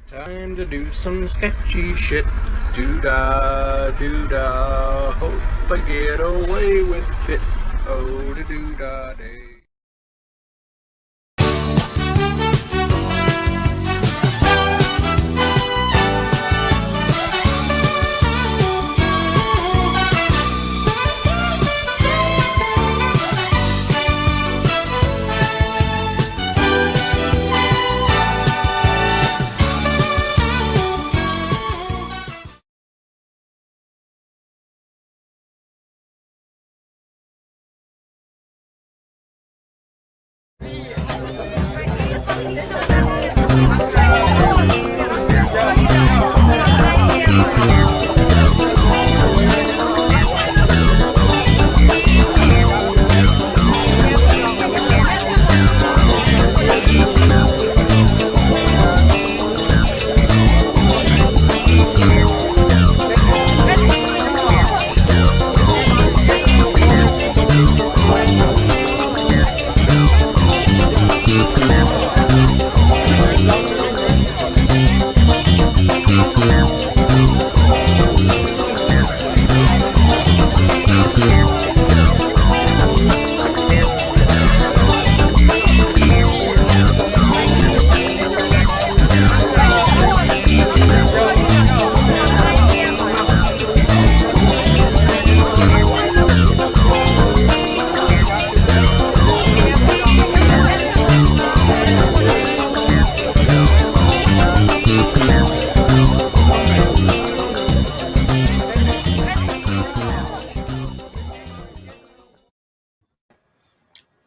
Time to do some sketchy shit. Doo-dah, doo-dah. Hope I get away with it. Oh, the doo-dah day.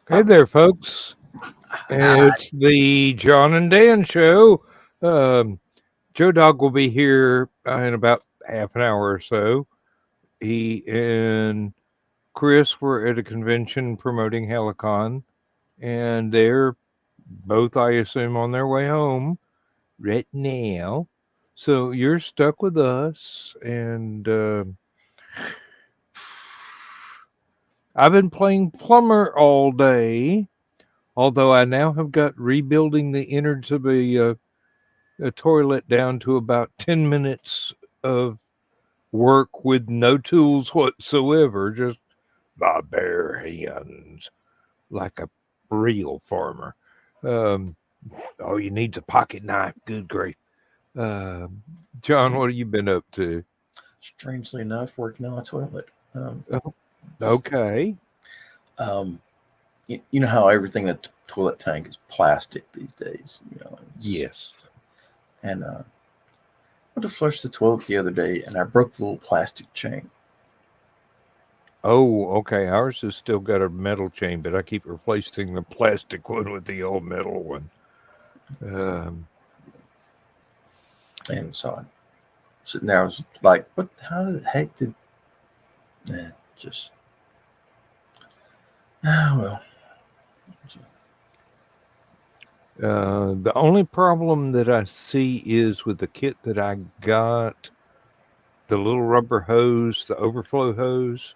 Hey there, folks. It's the John and Dan show. Joe Dog will be here in about half an hour or so. He and Chris were at a convention promoting HallowCon, and they're both, I assume, on their way home right now. So you're stuck with us, and I've been playing Plumber all day. Although I now have got rebuilding the innards of a toilet down to about 10 minutes of work with no tools whatsoever, just by bare hands, like a real farmer. Um, all you need's a pocket knife. Good grief. Uh, John, what have you been up to? Strangely enough, working on a toilet. Oh, okay. You know how everything in the toilet tank is plastic these days. Yes. And I went to flush the toilet the other day, and I broke the little plastic chain. Oh, okay. Ours has still got a metal chain, but I keep replacing the plastic one with the old metal one. And so I'm sitting there, I was like, "What? How the heck did?" Just well. The only problem that I see is with the kit that I got, the little rubber hose, the overflow hose,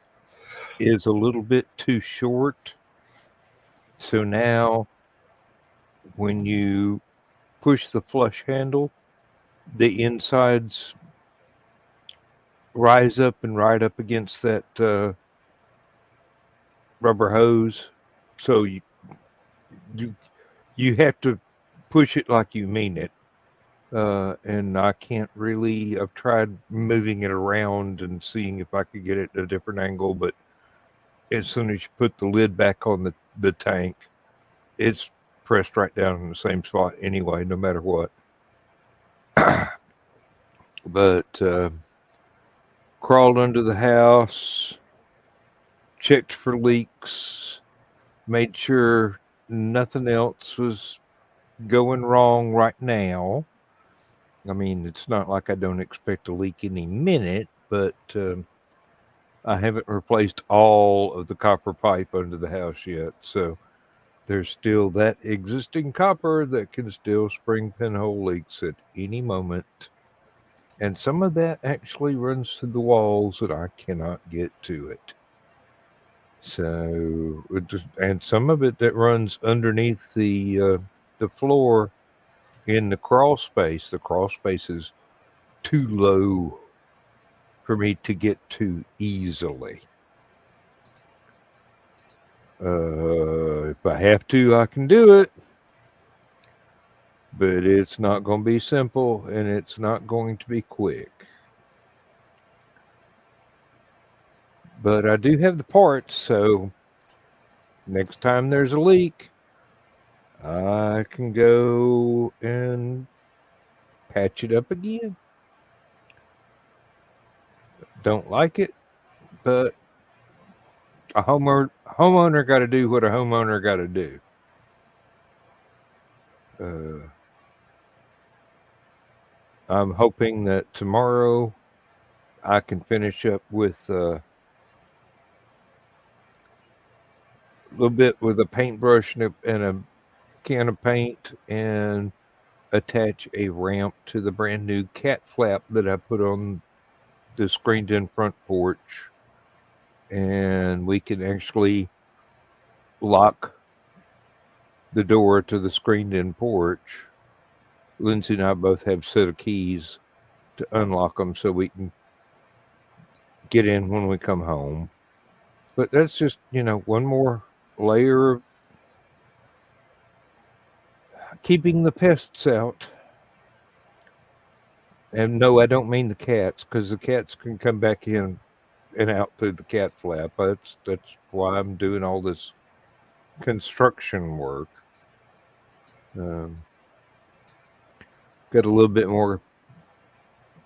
is a little bit too short. So now when you push the flush handle, the insides rise up and right up against that rubber hose. So you have to push it like you mean it. And I can't really. I've tried moving it around and seeing if I could get it at a different angle, but as soon as you put the lid back on the tank, it's pressed right down in the same spot anyway, no matter what. But crawled under the house, checked for leaks, made sure nothing else was going wrong right now. I mean, it's not like I don't expect a leak any minute, but I haven't replaced all of the copper pipe under the house yet. So there's still that existing copper that can still spring pinhole leaks at any moment. And some of that actually runs through the walls that I cannot get to it. So, and some of it that runs underneath the floor in the crawl space. The crawl space is too low for me to get to easily. If I have to, I can do it, but it's not going to be simple and it's not going to be quick. But I do have the parts, so next time there's a leak, I can go and patch it up again. Don't like it, but a homeowner got to do what a homeowner got to do. I'm hoping that tomorrow I can finish up with a little bit with a paintbrush and a can of paint and attach a ramp to the brand new cat flap that I put on the screened in front porch. And we can actually lock the door to the screened in porch. Lindsay and I both have a set of keys to unlock them so we can get in when we come home. But that's just, one more layer of keeping the pests out. And no, I don't mean the cats, because the cats can come back in and out through the cat flap. That's why I'm doing all this construction work. Got a little bit more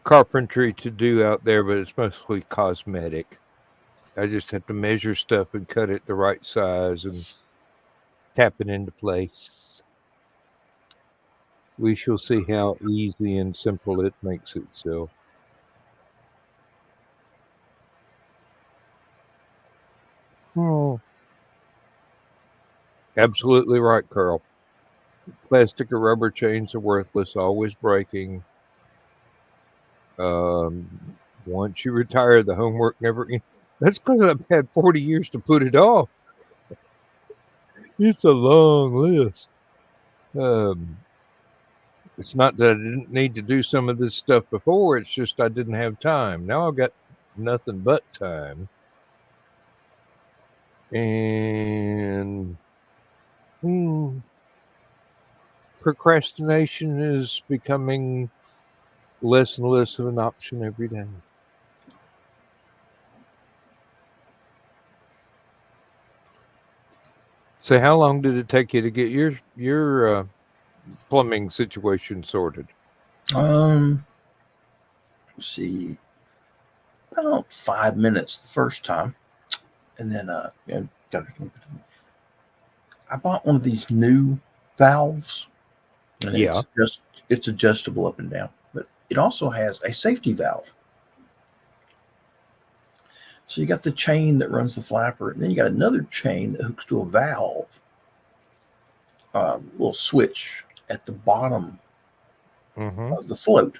carpentry to do out there, but it's mostly cosmetic. I just have to measure stuff and cut it the right size and tap it into place. We shall see how easy and simple it makes itself. Oh, absolutely right, Carl. Plastic or rubber chains are worthless, always breaking. Once you retire, the homework never ends. That's because I've had 40 years to put it off. It's a long list. It's not that I didn't need to do some of this stuff before. It's just I didn't have time. Now I've got nothing but time. And procrastination is becoming less and less of an option every day. So how long did it take you to get your plumbing situation sorted? Let's see, about 5 minutes the first time, and then I bought one of these new valves, and it's adjustable up and down, but it also has a safety valve. So you got the chain that runs the flapper, and then you got another chain that hooks to a valve, little switch at the bottom of the float.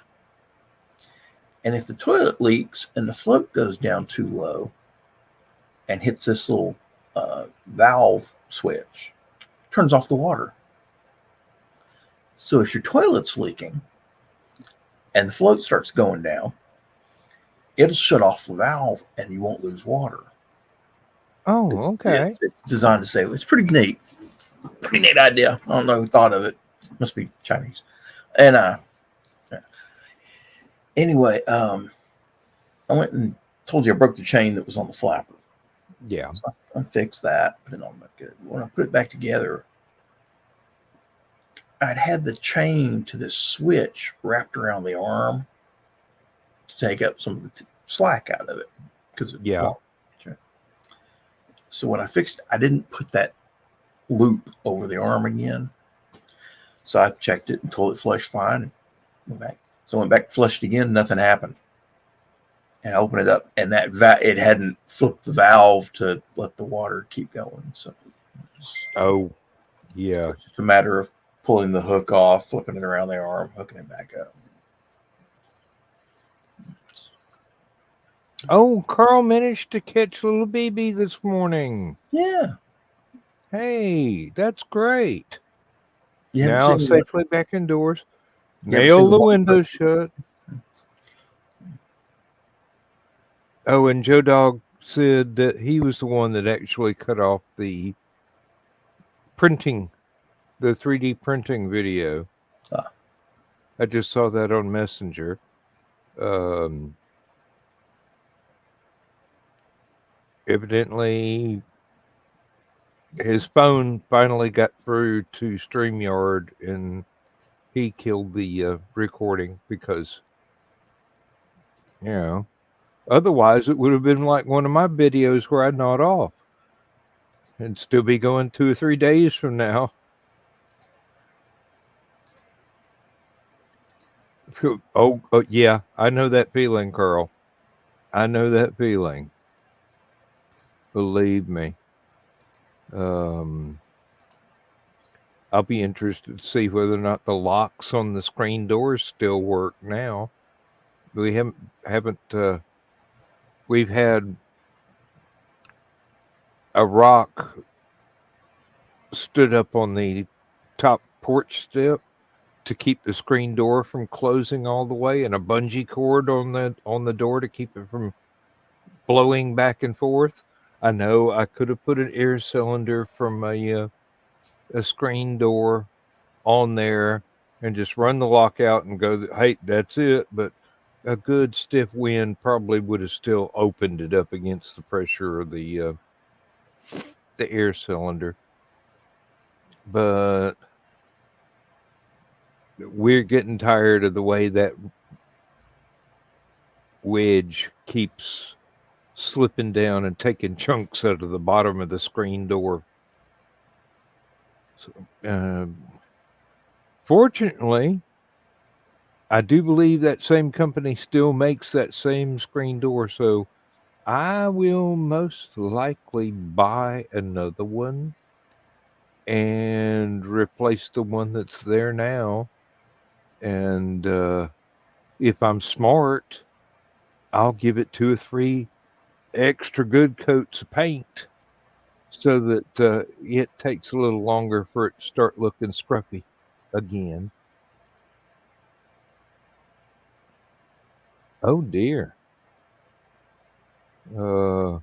And if the toilet leaks and the float goes down too low and hits this little valve switch, it turns off the water. So if your toilet's leaking and the float starts going down, it'll shut off the valve and you won't lose water. Oh, okay. It's designed to save. It's pretty neat. Pretty neat idea. I don't know who thought of it. Must be Chinese. And anyway, I went and told you I broke the chain that was on the flapper. Yeah. So I fixed that, put it on back good. When I put it back together, I'd had the chain to this switch wrapped around the arm to take up some of the slack out of it. So when I fixed it, I didn't put that loop over the arm again. So I checked it and told it flushed fine and went back. So I went back, flushed again, nothing happened. And I opened it up, and that it hadn't flipped the valve to let the water keep going. So it's just a matter of pulling the hook off, flipping it around the arm, hooking it back up. Oh, Carl managed to catch little baby this morning. Yeah. Hey, that's great. You haven't Now seen the one. safely back indoors. You haven't seen Nail the one- windows shut. Oh, and Joe Dog said that he was the one that actually cut off the printing, the 3D printing video. Ah. I just saw that on Messenger. Evidently, his phone finally got through to StreamYard, and he killed the recording because, you know, otherwise it would have been like one of my videos where I nod off and still be going 2 or 3 days from now. Oh, yeah, I know that feeling, Carl. I know that feeling. Believe me. I'll be interested to see whether or not the locks on the screen doors still work now. We haven't we've had a rock stood up on the top porch step to keep the screen door from closing all the way, and a bungee cord on the door to keep it from blowing back and forth. I know I could have put an air cylinder from a screen door on there and just run the lock out and go, hey, that's it. But a good stiff wind probably would have still opened it up against the pressure of the air cylinder. But we're getting tired of the way that wedge keeps slipping down and taking chunks out of the bottom of the screen door. So, fortunately, I do believe that same company still makes that same screen door, so I will most likely buy another one and replace the one that's there now. And if I'm smart, I'll give it 2 or 3 extra good coats of paint so that it takes a little longer for it to start looking scruffy again. Oh dear. In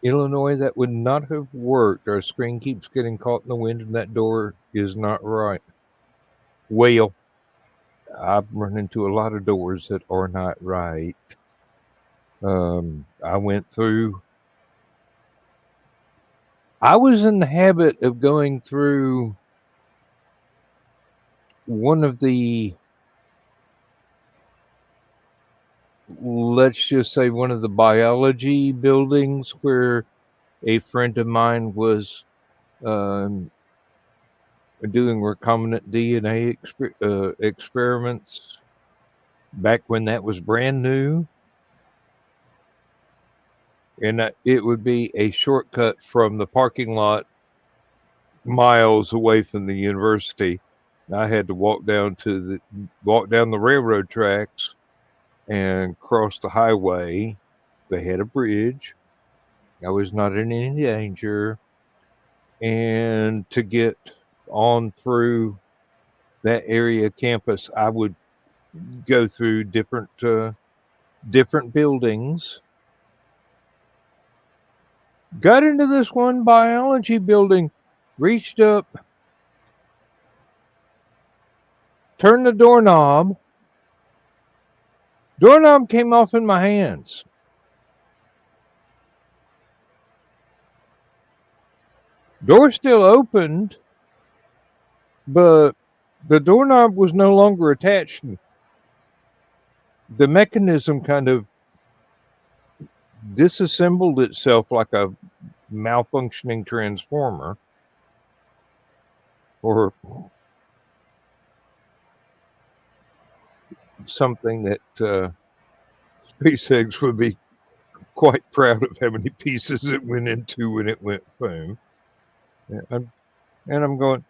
Illinois, that would not have worked. Our screen keeps getting caught in the wind, and that door is not right. Well, I've run into a lot of doors that are not right. I went through. I was in the habit of going through one of the, let's just say, one of the biology buildings where a friend of mine was doing recombinant DNA experiments back when that was brand new. And it would be a shortcut from the parking lot miles away from the university. I had to walk down the railroad tracks and cross the highway. They had a bridge. I was not in any danger. And to get on through that area campus, I would go through different buildings. Got into this one biology building, reached up, turned the doorknob. Doorknob came off in my hands. Door still opened, but the doorknob was no longer attached. The mechanism kind of disassembled itself like a malfunctioning transformer, or something that SpaceX would be quite proud of how many pieces it went into when it went boom. And I'm going,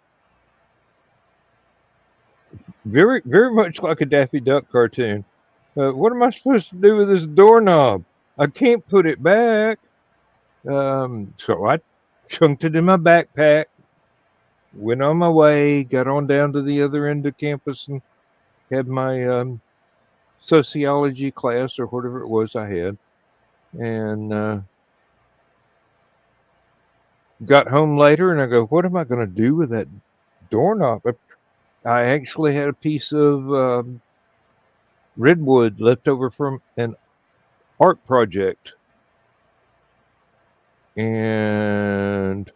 very, very much like a Daffy Duck cartoon. What am I supposed to do with this doorknob? I can't put it back. So I chunked it in my backpack, went on my way, got on down to the other end of campus, and had my sociology class or whatever it was I had, and got home later, and I go, what am I going to do with that doorknob? I actually had a piece of redwood left over from an art project, and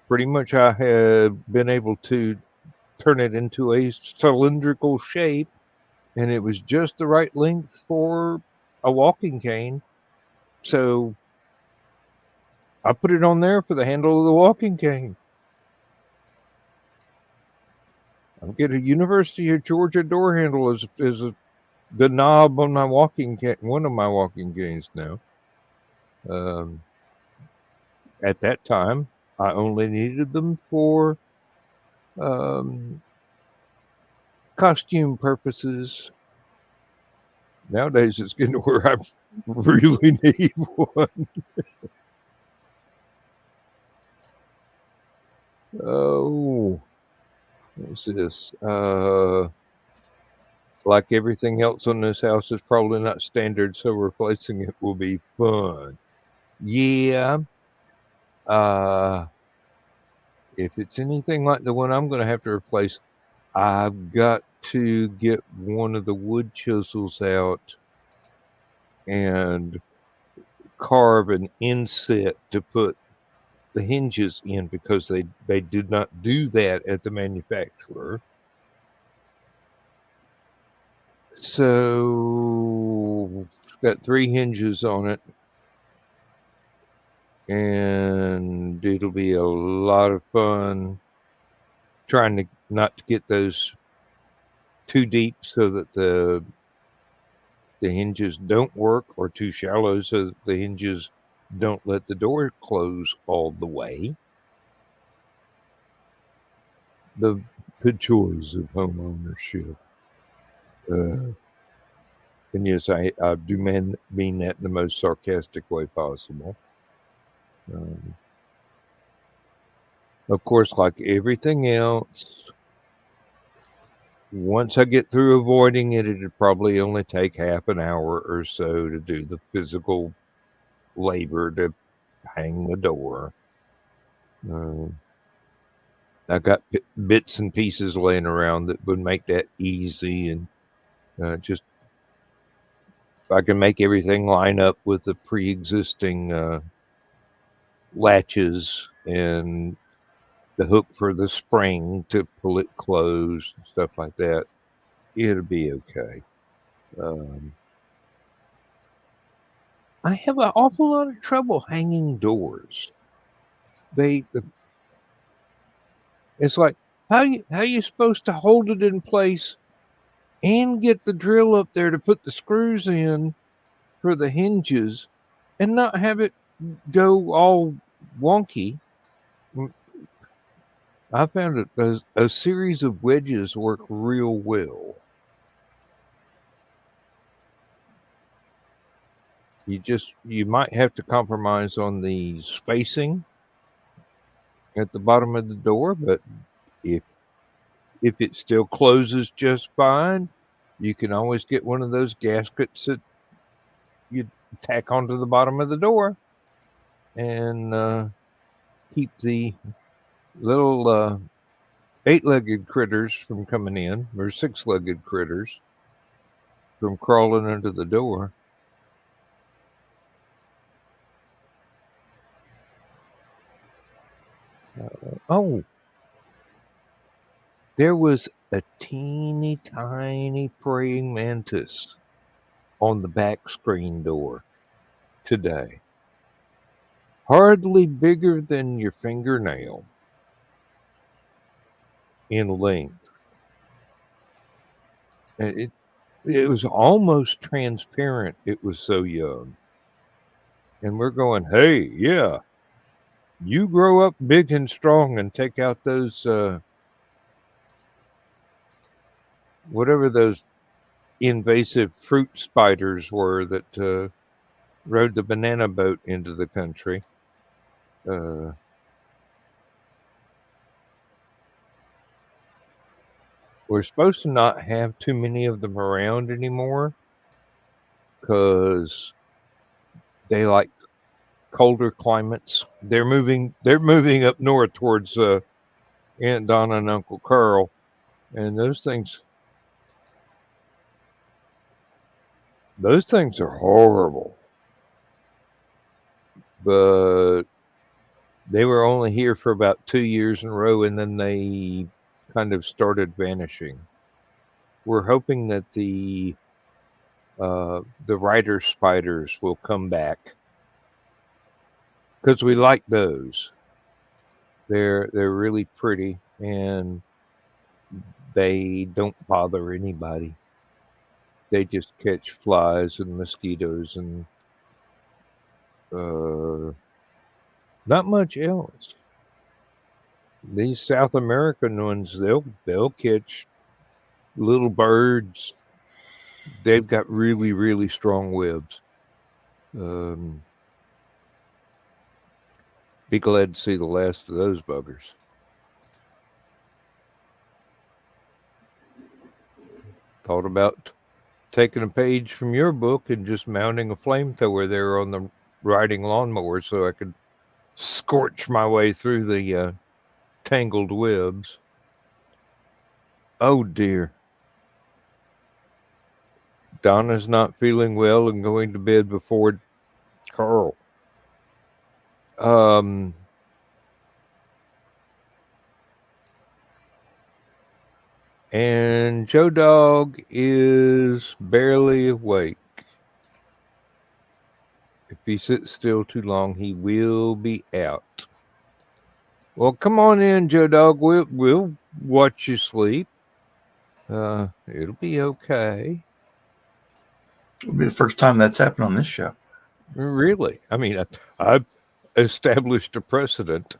pretty much I had been able to turn it into a cylindrical shape, and it was just the right length for a walking cane. So I put it on there for the handle of the walking cane. I'll get a University of Georgia door handle as the knob on my walking cane, one of my walking canes now. At that time, I only needed them for costume purposes. Nowadays, it's getting to where I really need one. Oh, what's this? Like everything else on this house is probably not standard, so replacing it will be fun. Yeah. If it's anything like the one I'm going to have to replace, I've got to get one of the wood chisels out and carve an inset to put the hinges in, because they did not do that at the manufacturer. So it's got 3 hinges on it, and it'll be a lot of fun trying to not to get those too deep so that the hinges don't work, or too shallow so that the hinges don't let the door close all the way. The joys of home ownership. And yes, I do mean that in the most sarcastic way possible. Of course, like everything else, once I get through avoiding it, it'd probably only take half an hour or so to do the physical labor to hang the door. I got bits and pieces laying around that would make that easy, and just if I can make everything line up with the pre-existing latches and the hook for the spring to pull it closed and stuff like that, it'll be okay. I have an awful lot of trouble hanging doors. It's like, how you supposed to hold it in place and get the drill up there to put the screws in for the hinges and not have it go all wonky? I found a series of wedges work real well. You might have to compromise on the spacing at the bottom of the door, but if it still closes just fine, you can always get one of those gaskets that you tack onto the bottom of the door and keep the little 8-legged critters from coming in, or 6-legged critters from crawling under the door. There was a teeny tiny praying mantis on the back screen door today. Hardly bigger than your fingernail in length. It was almost transparent. It was so young. And we're going, hey, yeah, you grow up big and strong and take out those, whatever those invasive fruit spiders were that rode the banana boat into the country. We're supposed to not have too many of them around anymore because they like colder climates. They're moving. They're moving up north towards Aunt Donna and Uncle Carl, and those things. Those things are horrible. But they were only here for about 2 years in a row, and then they kind of started vanishing. We're hoping that the rider spiders will come back because we like those. They're really pretty and they don't bother anybody. They just catch flies and mosquitoes and not much else. These South American ones, they'll catch little birds. They've got really, really strong webs. Be glad to see the last of those buggers. Thought about taking a page from your book and just mounting a flamethrower there on the riding lawnmower so I could scorch my way through the tangled webs. Oh dear. Donna's not feeling well and going to bed before Carl. And Joe Dog is barely awake. If he sits still too long, he will be out. Well, come on in, Joe Dog. We'll watch you sleep. It'll be okay. It'll be the first time that's happened on this show. Really? I mean, I've established a precedent.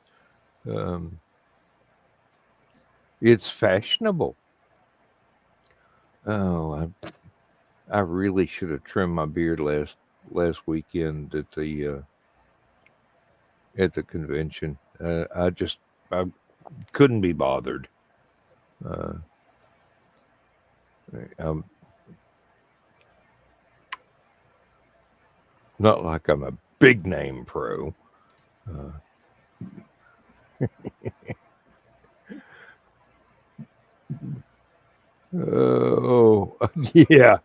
It's fashionable. Oh, I really should have trimmed my beard last weekend at the convention. I couldn't be bothered. Not like I'm a big name pro. Oh, yeah.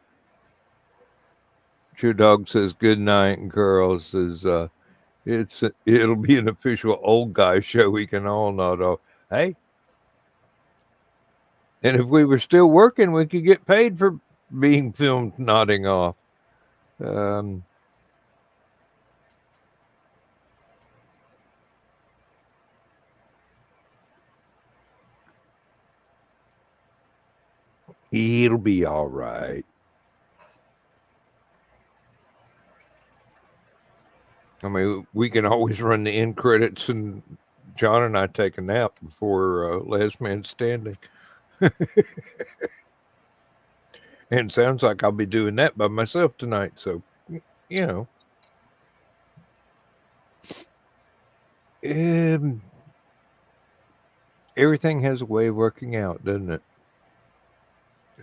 Your dog says good night, and Carl says it'll be an official old guy show. We can all nod off. Hey, and if we were still working, we could get paid for being filmed nodding off. It'll be all right. I mean, we can always run the end credits, and John and I take a nap before Last Man Standing. And it sounds like I'll be doing that by myself tonight. So, you know. Everything has a way of working out, doesn't it?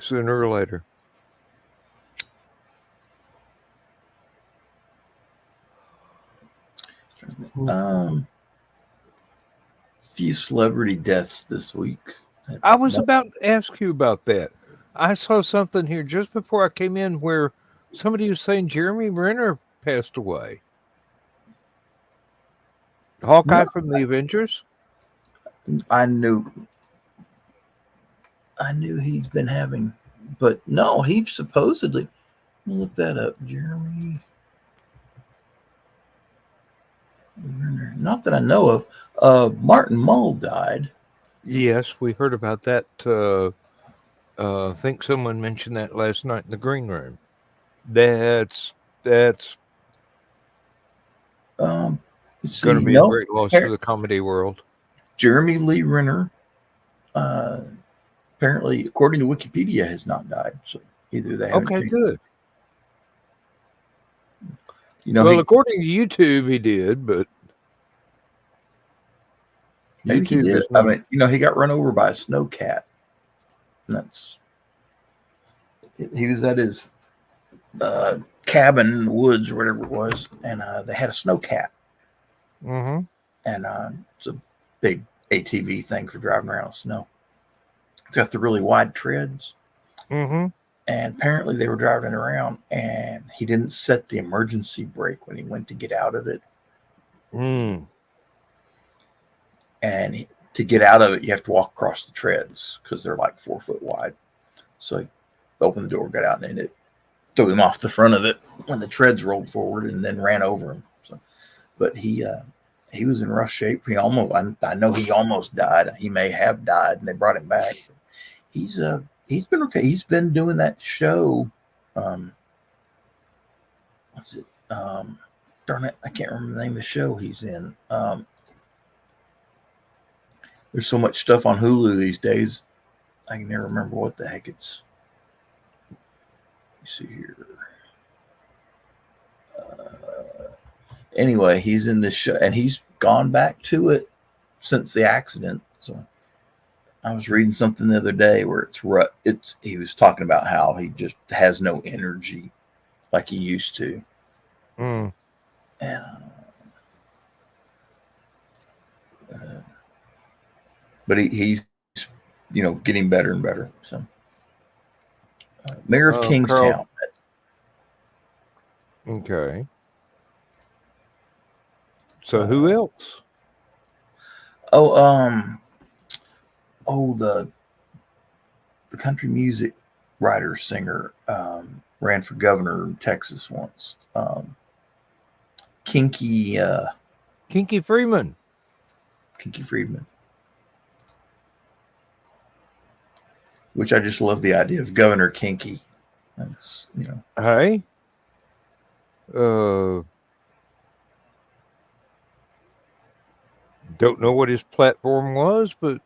Sooner or later. Few celebrity deaths this week. I was about to ask you about that. I saw something here just before I came in where somebody was saying Jeremy Renner passed away. Hawkeye from the Avengers? I knew he's been having, but no, he supposedly, let me look that up. Jeremy Renner. Not that I know of. Martin Mull died. Yes, we heard about that. I think someone mentioned that last night in the green room. That's going to be a great loss to the comedy world. Jeremy Lee Renner, apparently, according to Wikipedia, has not died. So either they have. Okay, good. You know, well, according to YouTube, he did, but maybe YouTube he did. I mean, you know, he got run over by a snowcat. And he was at his cabin in the woods or whatever it was, and they had a snow cat. Mm-hmm. And it's a big ATV thing for driving around snow. It's got the really wide treads. Mm-hmm. And apparently they were driving around, and he didn't set the emergency brake when he went to get out of it. Mm. And to get out of it, you have to walk across the treads because they're like 4 foot wide. So he opened the door, got out, and it threw him off the front of it when the treads rolled forward, and then ran over him. So, but he was in rough shape. I know he almost died. He may have died, and they brought him back. He's been okay. He's been doing that show. What's it? Darn it, I can't remember the name of the show he's in. There's so much stuff on Hulu these days. I can never remember what the heck it's. Let me see here. Anyway, he's in this show, and he's gone back to it since the accident. So I was reading something the other day where he was talking about how he just has no energy like he used to. Mm. And but he's getting better and better. So Mayor of Kingstown. Okay. So who else? The country music writer singer ran for governor in Texas once. Kinky Freeman. Kinky Friedman. Which I just love the idea of Governor Kinky. That's Hey. Don't know what his platform was, but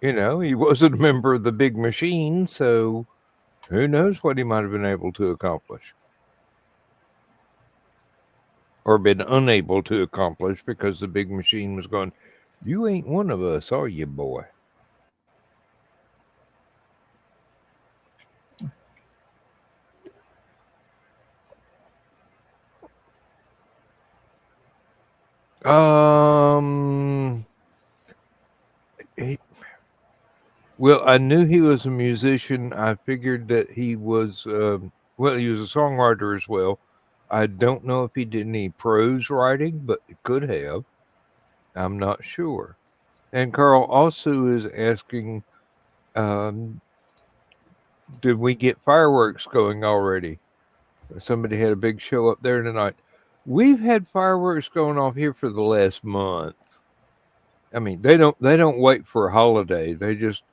he wasn't a member of the big machine, so who knows what he might have been able to accomplish. Or been unable to accomplish because the big machine was going, "You ain't one of us, are you, boy?" Well, I knew he was a musician. I figured that he was, he was a songwriter as well. I don't know if he did any prose writing, but he could have. I'm not sure. And Carl also is asking, did we get fireworks going already? Somebody had a big show up there tonight. We've had fireworks going off here for the last month. I mean, they don't wait for a holiday. They just,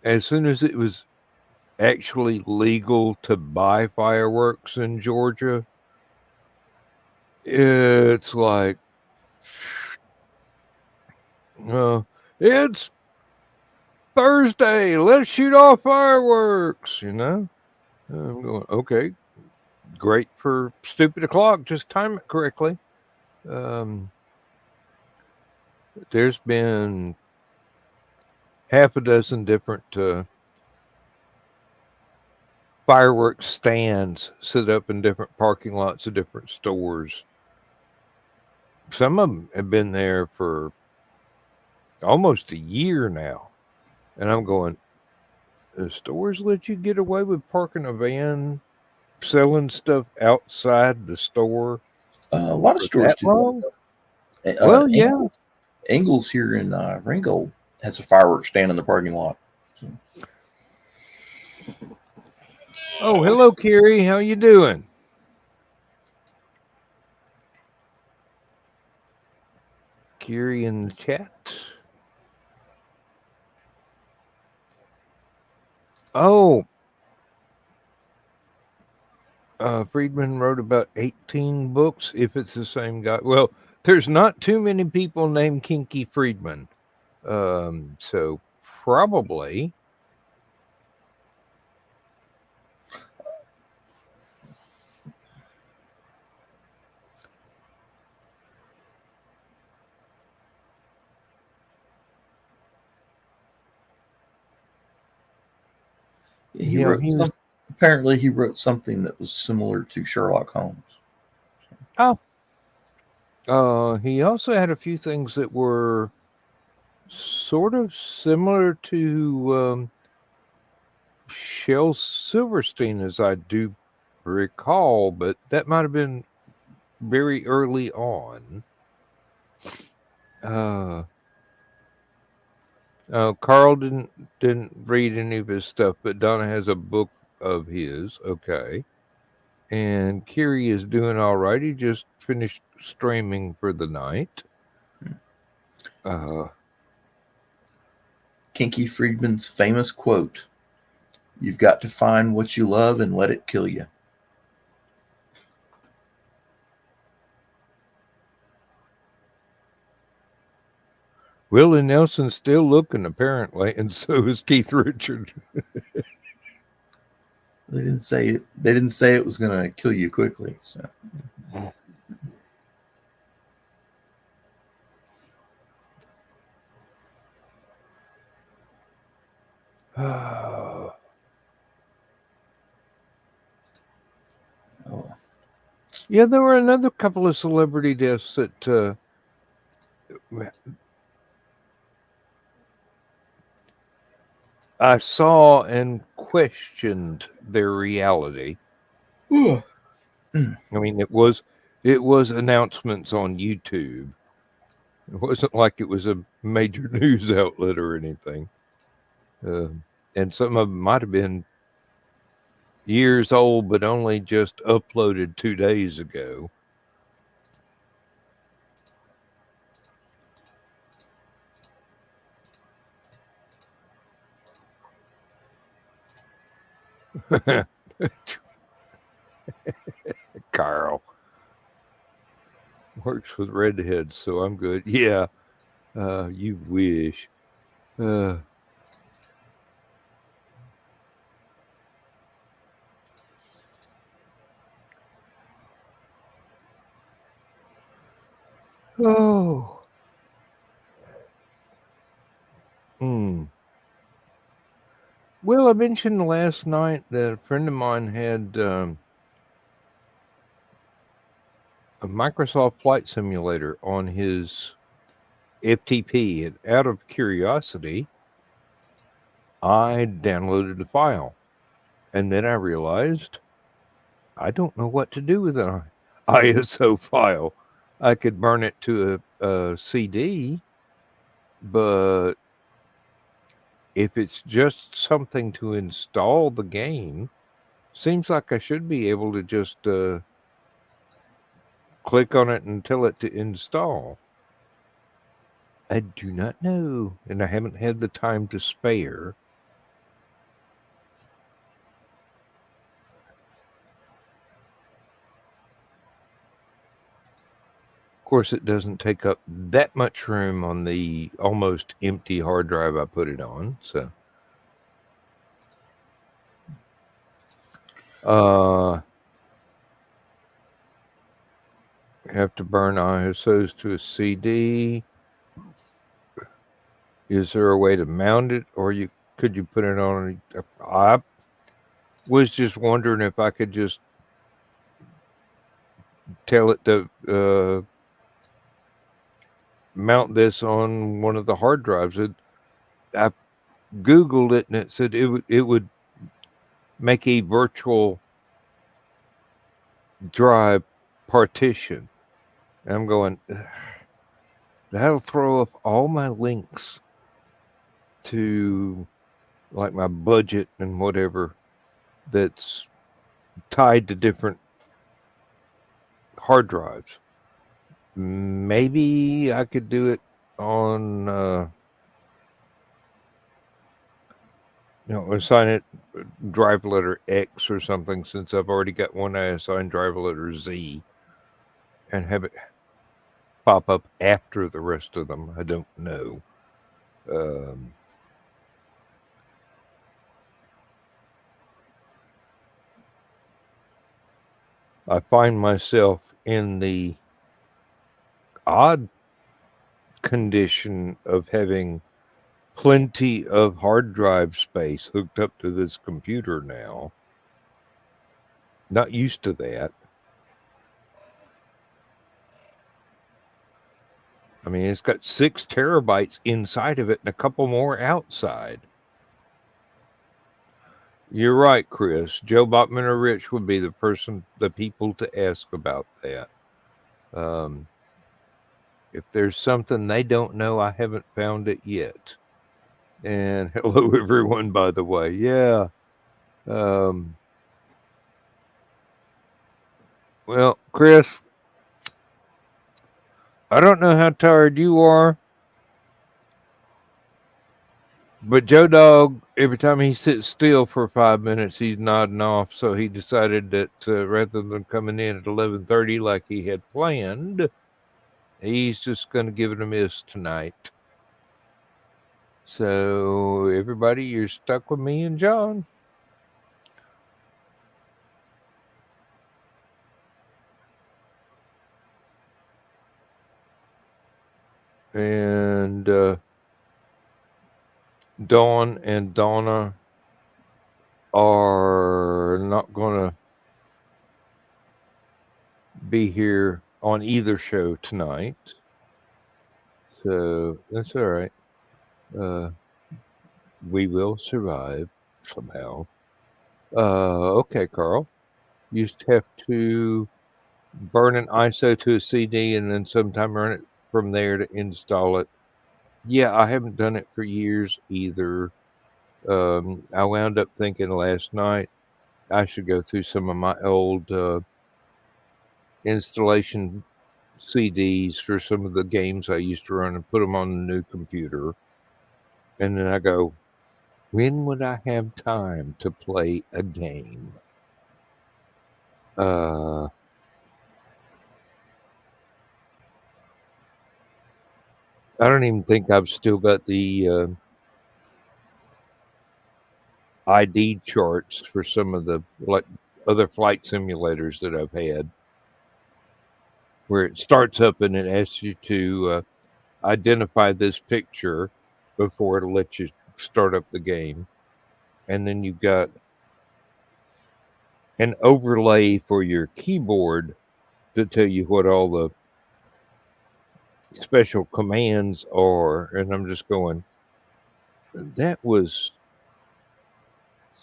as soon as it was actually legal to buy fireworks in Georgia, it's like, it's Thursday. Let's shoot off fireworks. I'm going, okay, great for stupid o'clock. Just time it correctly. There's been half a dozen different fireworks stands set up in different parking lots of different stores. Some of them have been there for almost a year now. And I'm going, the stores let you get away with parking a van selling stuff outside the store? A lot of stores do that. Well, yeah. Ingles here in Ringgold has a fireworks stand in the parking lot. So. Oh, hello, Carrie. How you doing? Carrie in the chat. Oh, Friedman wrote about 18 books, if it's the same guy. Well, there's not too many people named Kinky Friedman. So probably. He You know, wrote some. Apparently, he wrote something that was similar to Sherlock Holmes. he also had a few things that were sort of similar to Shel Silverstein, as I do recall, but that might have been very early on. Carl didn't read any of his stuff, but Donna has a book of his. Okay, and Kiri is doing all right. He just finished streaming for the night. Kinky Friedman's famous quote: "You've got to find what you love and let it kill you." Willie Nelson's still looking, apparently, and so is Keith Richard. They didn't say it. They didn't say it was going to kill you quickly. So. Oh. Yeah, there were another couple of celebrity deaths that I saw and questioned their reality. I mean, it was announcements on YouTube. It wasn't like it was a major news outlet or anything. And some of them might have been years old, but only just uploaded 2 days ago. Carl works with redheads, so I'm good. Yeah, you wish. Oh. Well, I mentioned last night that a friend of mine had a Microsoft Flight Simulator on his FTP, and out of curiosity, I downloaded the file. And then I realized I don't know what to do with an ISO file. I could burn it to a CD, but if it's just something to install the game, seems like I should be able to just click on it and tell it to install. I do not know, and I haven't had the time to spare. Of course, it doesn't take up that much room on the almost empty hard drive I put it on, so. Have to burn ISOs to a CD. Is there a way to mount it, or could you put it on? I was just wondering if I could just tell it to mount this on one of the hard drives. I Googled it, and it said it would make a virtual drive partition. And I'm going, that'll throw off all my links to like my budget and whatever that's tied to different hard drives. Maybe I could do it on assign it drive letter X or something, since I've already got one I assigned drive letter Z, and have it pop up after the rest of them. I don't know. I find myself in the odd condition of having plenty of hard drive space hooked up to this computer now. Not used to that. I mean, it's got 6 terabytes inside of it and a couple more outside. You're right, Chris. Joe Bachman or Rich would be the people to ask about that. If there's something they don't know, I haven't found it yet. And hello, everyone, by the way. Yeah. Well, Chris, I don't know how tired you are, but Joe Dog, every time he sits still for 5 minutes, he's nodding off. So he decided that rather than coming in at 11:30 like he had planned, he's just going to give it a miss tonight. So everybody, you're stuck with me and John. And Dawn and Donna are not going to be here on either show tonight. So that's all right. We will survive somehow. Okay, Carl. You just have to burn an ISO to a CD and then sometime run it from there to install it. Yeah, I haven't done it for years either. I wound up thinking last night I should go through some of my old installation CDs for some of the games I used to run and put them on the new computer. And then I go, when would I have time to play a game? I don't even think I've still got the ID charts for some of the other flight simulators that I've had, where it starts up and it asks you to identify this picture before it'll let you start up the game. And then you've got an overlay for your keyboard to tell you what all the special commands are. And I'm just going, that was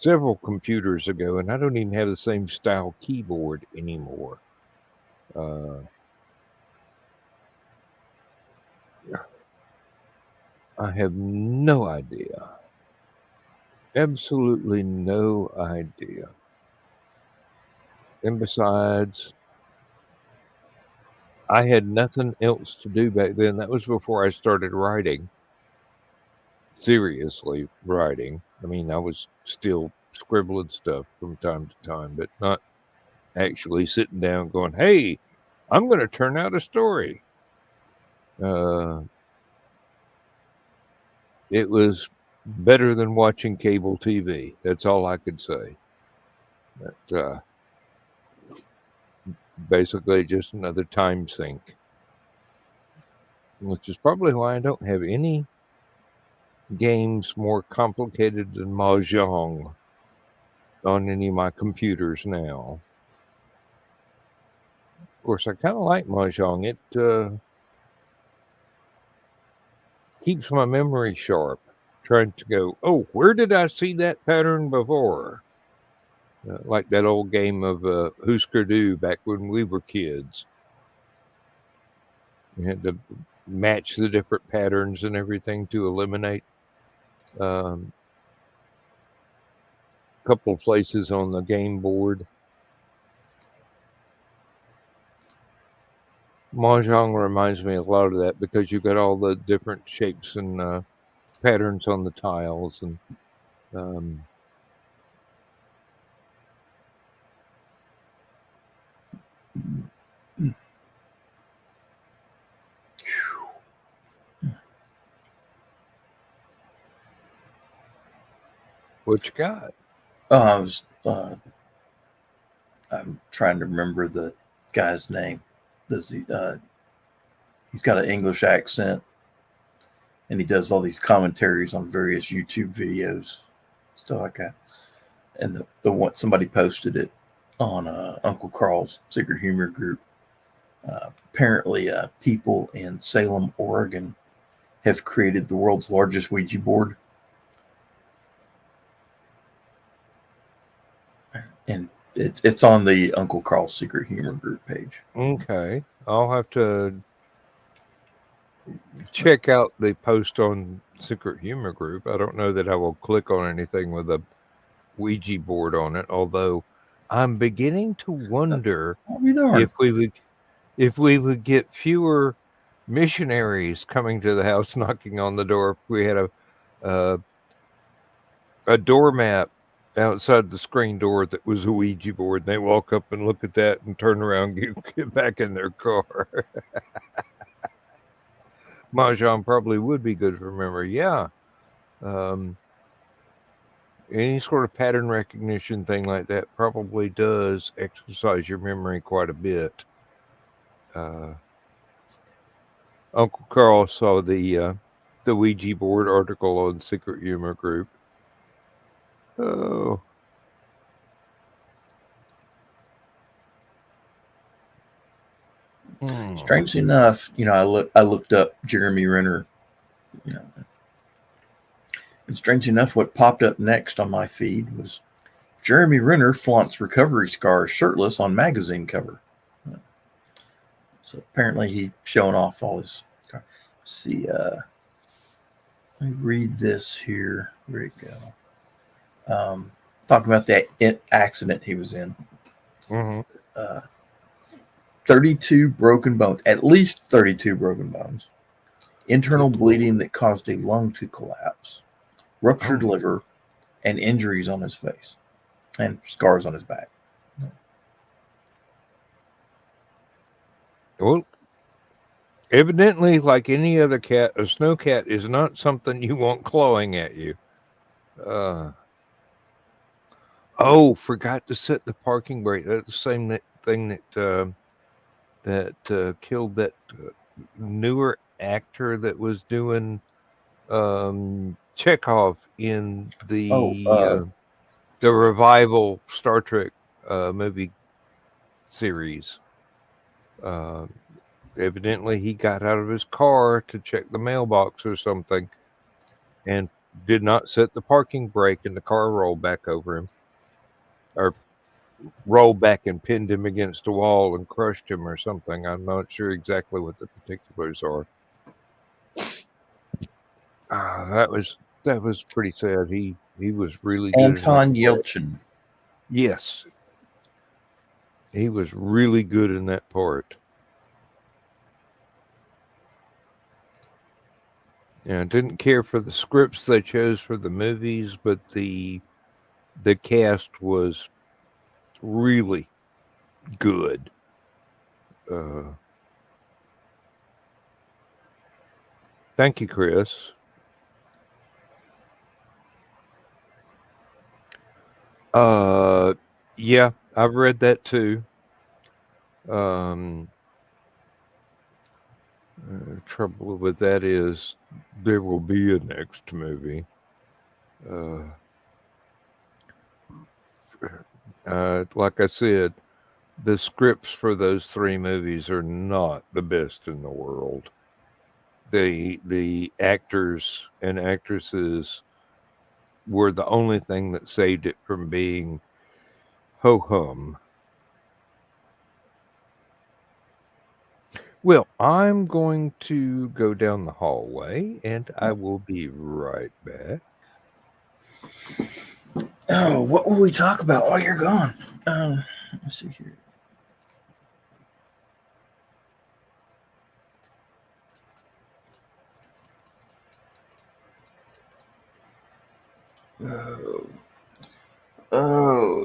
several computers ago, and I don't even have the same style keyboard anymore. I have no idea. Absolutely no idea. And besides, I had nothing else to do back then. That was before I started writing. Seriously writing. I mean, I was still scribbling stuff from time to time, but not actually sitting down going, hey, I'm going to turn out a story. It was better than watching cable TV. That's all I could say. But, basically just another time sink. Which is probably why I don't have any games more complicated than Mahjong on any of my computers now. Of course, I kind of like Mahjong. It keeps my memory sharp, trying to go, oh, where did I see that pattern before? Like that old game of Husker Du back when we were kids. You had to match the different patterns and everything to eliminate. A couple of places on the game board. Mahjong reminds me a lot of that because you've got all the different shapes and patterns on the tiles. And what you got? I'm trying to remember the guy's name. Does he? He's got an English accent. and he does all these commentaries on various YouTube videos, stuff like that. And the one somebody posted it on Uncle Carl's Secret Humor group. Apparently, people in Salem, Oregon, have created the world's largest Ouija board, and it's on the Uncle Carl's Secret Humor group page. Okay. I'll have to check out the post on Secret Humor group. I don't know that I will click on anything with a Ouija board on it, although I'm beginning to wonder I'll be darned. if we would get fewer missionaries coming to the house knocking on the door if we had a doormat outside the screen door that was a Ouija board, and they walk up and look at that and turn around and get back in their car. Mahjong probably would be good for memory. Yeah. Any sort of pattern recognition thing like that probably does exercise your memory quite a bit. Uncle Carl saw the Ouija board article on Secret Humor group. Oh. Strangely enough, I looked up Jeremy Renner, and strangely enough, what popped up next on my feed was Jeremy Renner flaunts recovery scars shirtless on magazine cover. So apparently he's showing off all his. See, let me read this here. Where'd it go? Talking about that accident he was in. Mm-hmm. 32 broken bones, at least 32 broken bones, internal bleeding that caused a lung to collapse, ruptured liver, and injuries on his face, and scars on his back. Well, evidently, like any other cat, a snow cat is not something you want clawing at you. Forgot to set the parking brake. That's the same thing that killed that newer actor that was doing Chekhov in the revival Star Trek movie series. Evidently, he got out of his car to check the mailbox or something and did not set the parking brake, and the car rolled back over him, or rolled back and pinned him against a wall and crushed him or something. I'm not sure exactly what the particulars are. That was pretty sad. He was really good. Anton Yelchin. Yes. He was really good in that part. Yeah, I didn't care for the scripts they chose for the movies, but the cast was really good. Thank you, Chris. Yeah, I've read that too. Trouble with that is there will be a next movie. Like I said, the scripts for those 3 movies are not the best in the world. The actors and actresses were the only thing that saved it from being ho-hum. Well, I'm going to go down the hallway, and I will be right back. Oh, what will we talk about while you're gone? Let's see here.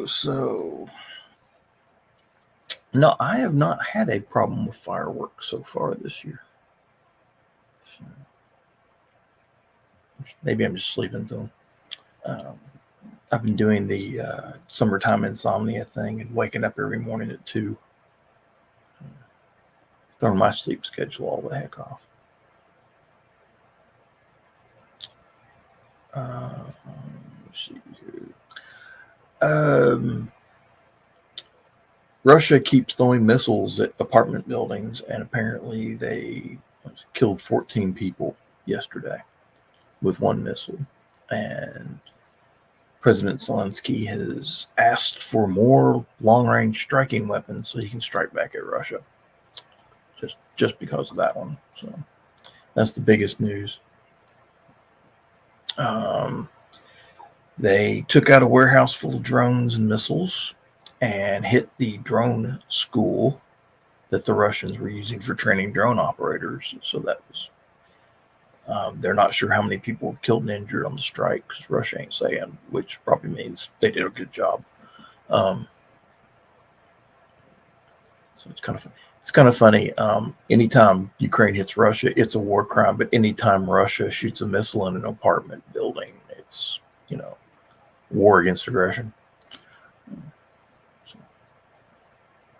So no, I have not had a problem with fireworks so far this year. So, maybe I'm just sleeping to them. I've been doing the summertime insomnia thing and waking up every morning at 2. Throwing my sleep schedule all the heck off. Let's see here. Russia keeps throwing missiles at apartment buildings, and apparently they killed 14 people yesterday with one missile. And President Zelensky has asked for more long-range striking weapons so he can strike back at Russia. Just because of that one. So that's the biggest news. They took out a warehouse full of drones and missiles and hit the drone school that the Russians were using for training drone operators. So that was, they're not sure how many people were killed and injured on the strike because Russia ain't saying, which probably means they did a good job. So it's kind of funny. Anytime Ukraine hits Russia, it's a war crime. But anytime Russia shoots a missile in an apartment building, it's, war against aggression.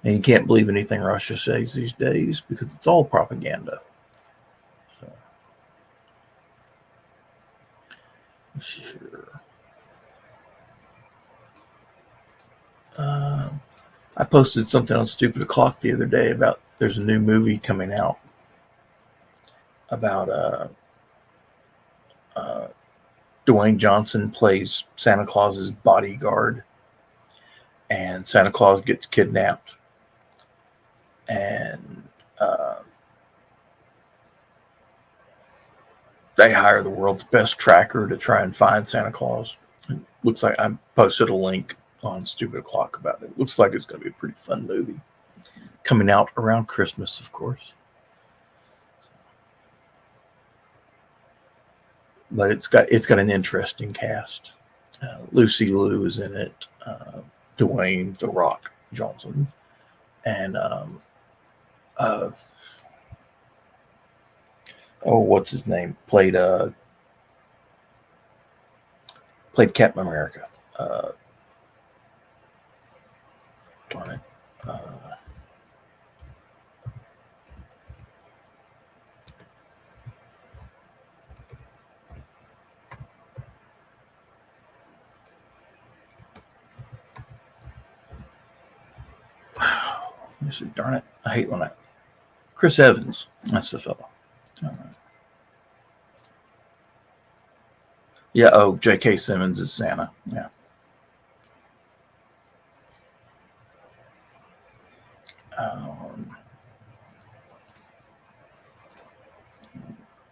And you can't believe anything Russia says these days because it's all propaganda. So, let's see here. I posted something on Stupid O'Clock the other day about there's a new movie coming out about Dwayne Johnson plays Santa Claus's bodyguard, and Santa Claus gets kidnapped. And they hire the world's best tracker to try and find Santa Claus. It looks like I posted a link on Stupid O'Clock about it. Looks like it's going to be a pretty fun movie. Coming out around Christmas, of course. But it's got an interesting cast. Lucy Liu is in it. Dwayne "The Rock" Johnson, and what's his name? Played Captain America. Darn it. Darn it. I hate when Chris Evans. That's the fellow. Yeah. Oh, J.K. Simmons is Santa. Yeah.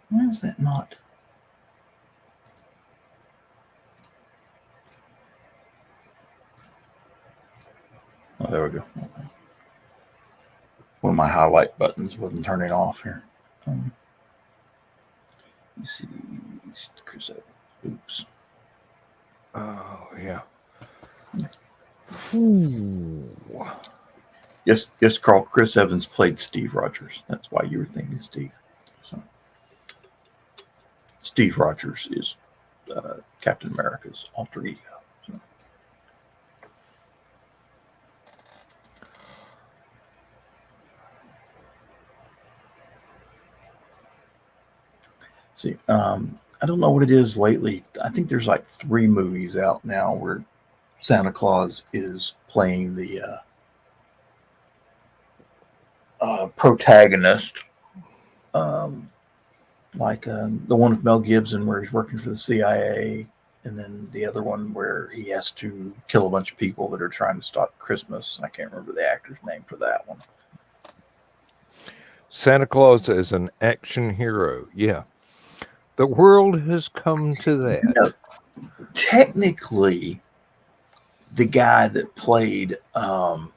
Why is that not? Oh, there we go. One of my highlight buttons wasn't turning off here. Let's see. Chris Evans. Oops. Oh, yeah. Ooh. Yes, Carl. Chris Evans played Steve Rogers. That's why you were thinking Steve. So, Steve Rogers is Captain America's alter ego. So. See, I don't know what it is lately. I think there's like 3 movies out now where Santa Claus is playing the protagonist, like the one with Mel Gibson where he's working for the CIA, and then the other one where he has to kill a bunch of people that are trying to stop Christmas. I can't remember the actor's name for that one. Santa Claus is an action hero. Yeah. The world has come to that. Technically, the guy that played, or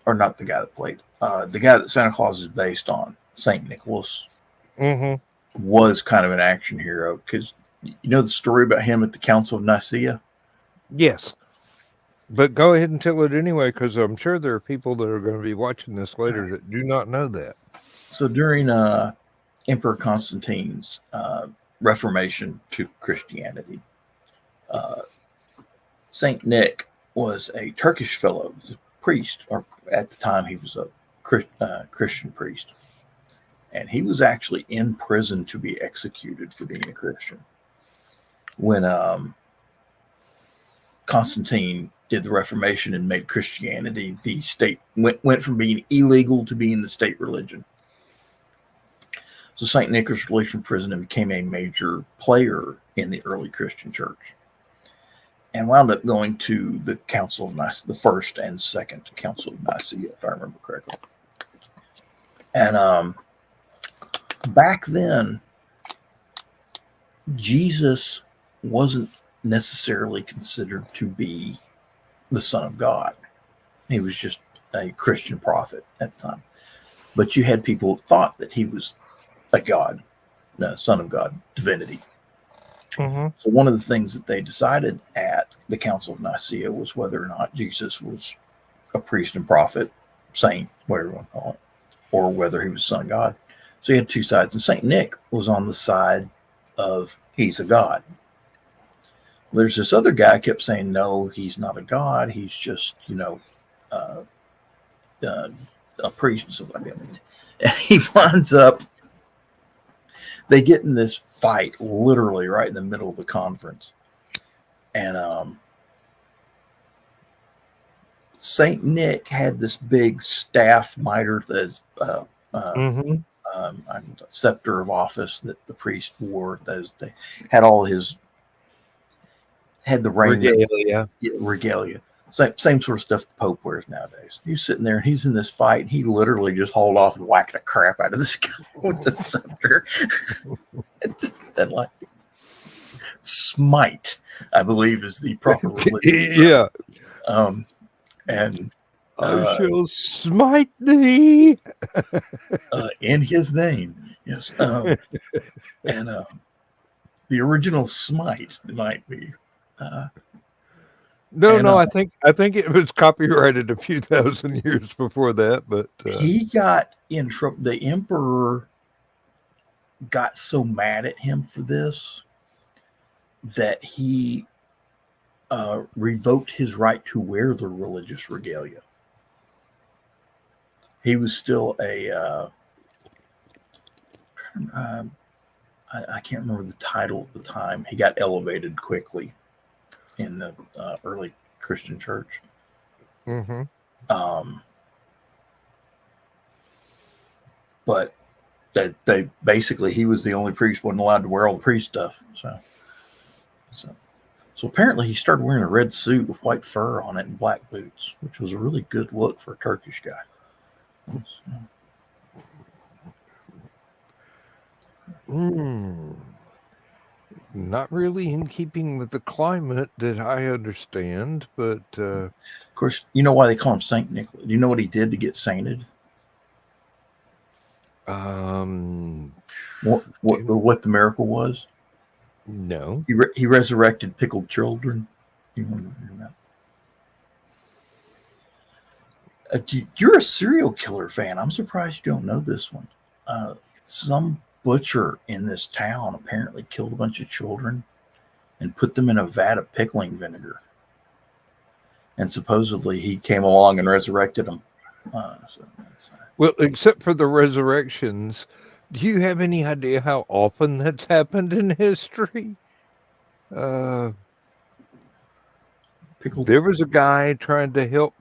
not the guy that played, the guy that Santa Claus is based on, Saint Nicholas, was kind of an action hero because you know the story about him at the Council of Nicaea? Yes. But go ahead and tell it anyway, because I'm sure there are people that are going to be watching this later that do not know that. So during Emperor Constantine's reformation to Christianity, Saint Nick was a Turkish fellow, a priest, or at the time he was a Christian priest. And he was actually in prison to be executed for being a Christian. when Constantine did the Reformation and made Christianity the state, went from being illegal to being the state religion. So St. Nick was released from prison and became a major player in the early Christian church, and wound up going to the Council of Nicaea, the first and second Council of Nicaea, if I remember correctly. And back then, Jesus wasn't necessarily considered to be the Son of God. He was just a Christian prophet at the time. But you had people who thought that he was a God, no, Son of God, divinity. Mm-hmm. So one of the things that they decided at the Council of Nicaea was whether or not Jesus was a priest and prophet, saint, whatever you want to call it, or whether he was Son of God. So you had two sides, and St. Nick was on the side of he's a God. There's this other guy kept saying, no, he's not a God. He's just, a priest and stuff like that. And he winds up, they get in this fight literally right in the middle of the conference. And St. Nick had this big staff mitre, that's scepter of office that the priest wore. They had all his, had the regalia. Same sort of stuff the Pope wears nowadays. He's sitting there and he's in this fight. He literally just hauled off and whacked the crap out of this guy with the scepter. And like smite, I believe, is the proper religion. Yeah. And I shall smite thee in his name. Yes. And the original smite might be. No, I think it was copyrighted a few thousand years before that, but he got in trouble. The emperor got so mad at him for this that he revoked his right to wear the religious regalia. He was still a I can't remember the title at the time. He got elevated quickly in the early Christian church. Mm-hmm. But that they basically, he was the only priest wasn't allowed to wear all the priest stuff. So apparently he started wearing a red suit with white fur on it and black boots, which was a really good look for a Turkish guy. Not really in keeping with the climate that I understand, but of course, you know why they call him Saint Nicholas? Do you know what he did to get sainted? What the miracle was? No. He resurrected pickled children. You remember that? You're a serial killer fan. I'm surprised you don't know this one. Some butcher in this town apparently killed a bunch of children and put them in a vat of pickling vinegar. And supposedly he came along and resurrected them. Well, except for the resurrections, do you have any idea how often that's happened in history? There was a guy trying to help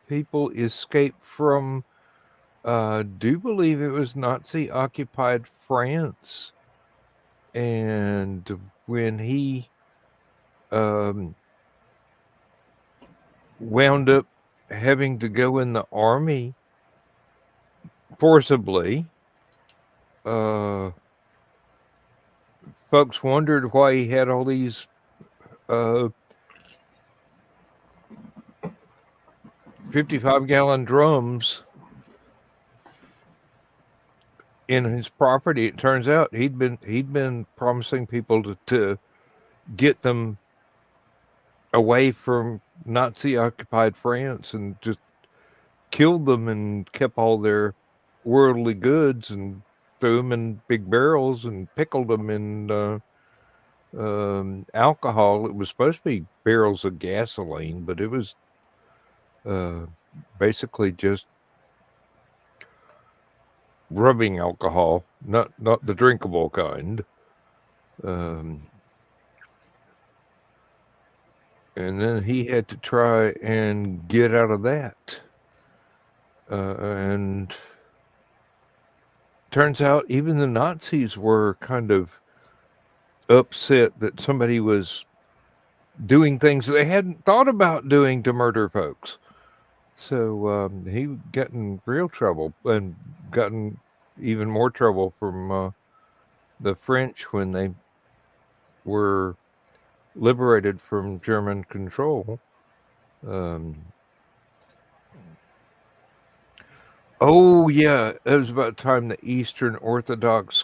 people escape from, do believe it was Nazi-occupied France. And when he wound up having to go in the army forcibly, folks wondered why he had all these 55-gallon drums in his property. It turns out he'd been promising people to get them away from Nazi-occupied France and just killed them and kept all their worldly goods and threw them in big barrels and pickled them in alcohol. It was supposed to be barrels of gasoline, but it was basically just rubbing alcohol, not the drinkable kind. And then he had to try and get out of that. And turns out even the Nazis were kind of upset that somebody was doing things they hadn't thought about doing to murder folks. So he got in real trouble and gotten even more trouble from the French when they were liberated from German control. Um, oh yeah, it was about the time the Eastern Orthodox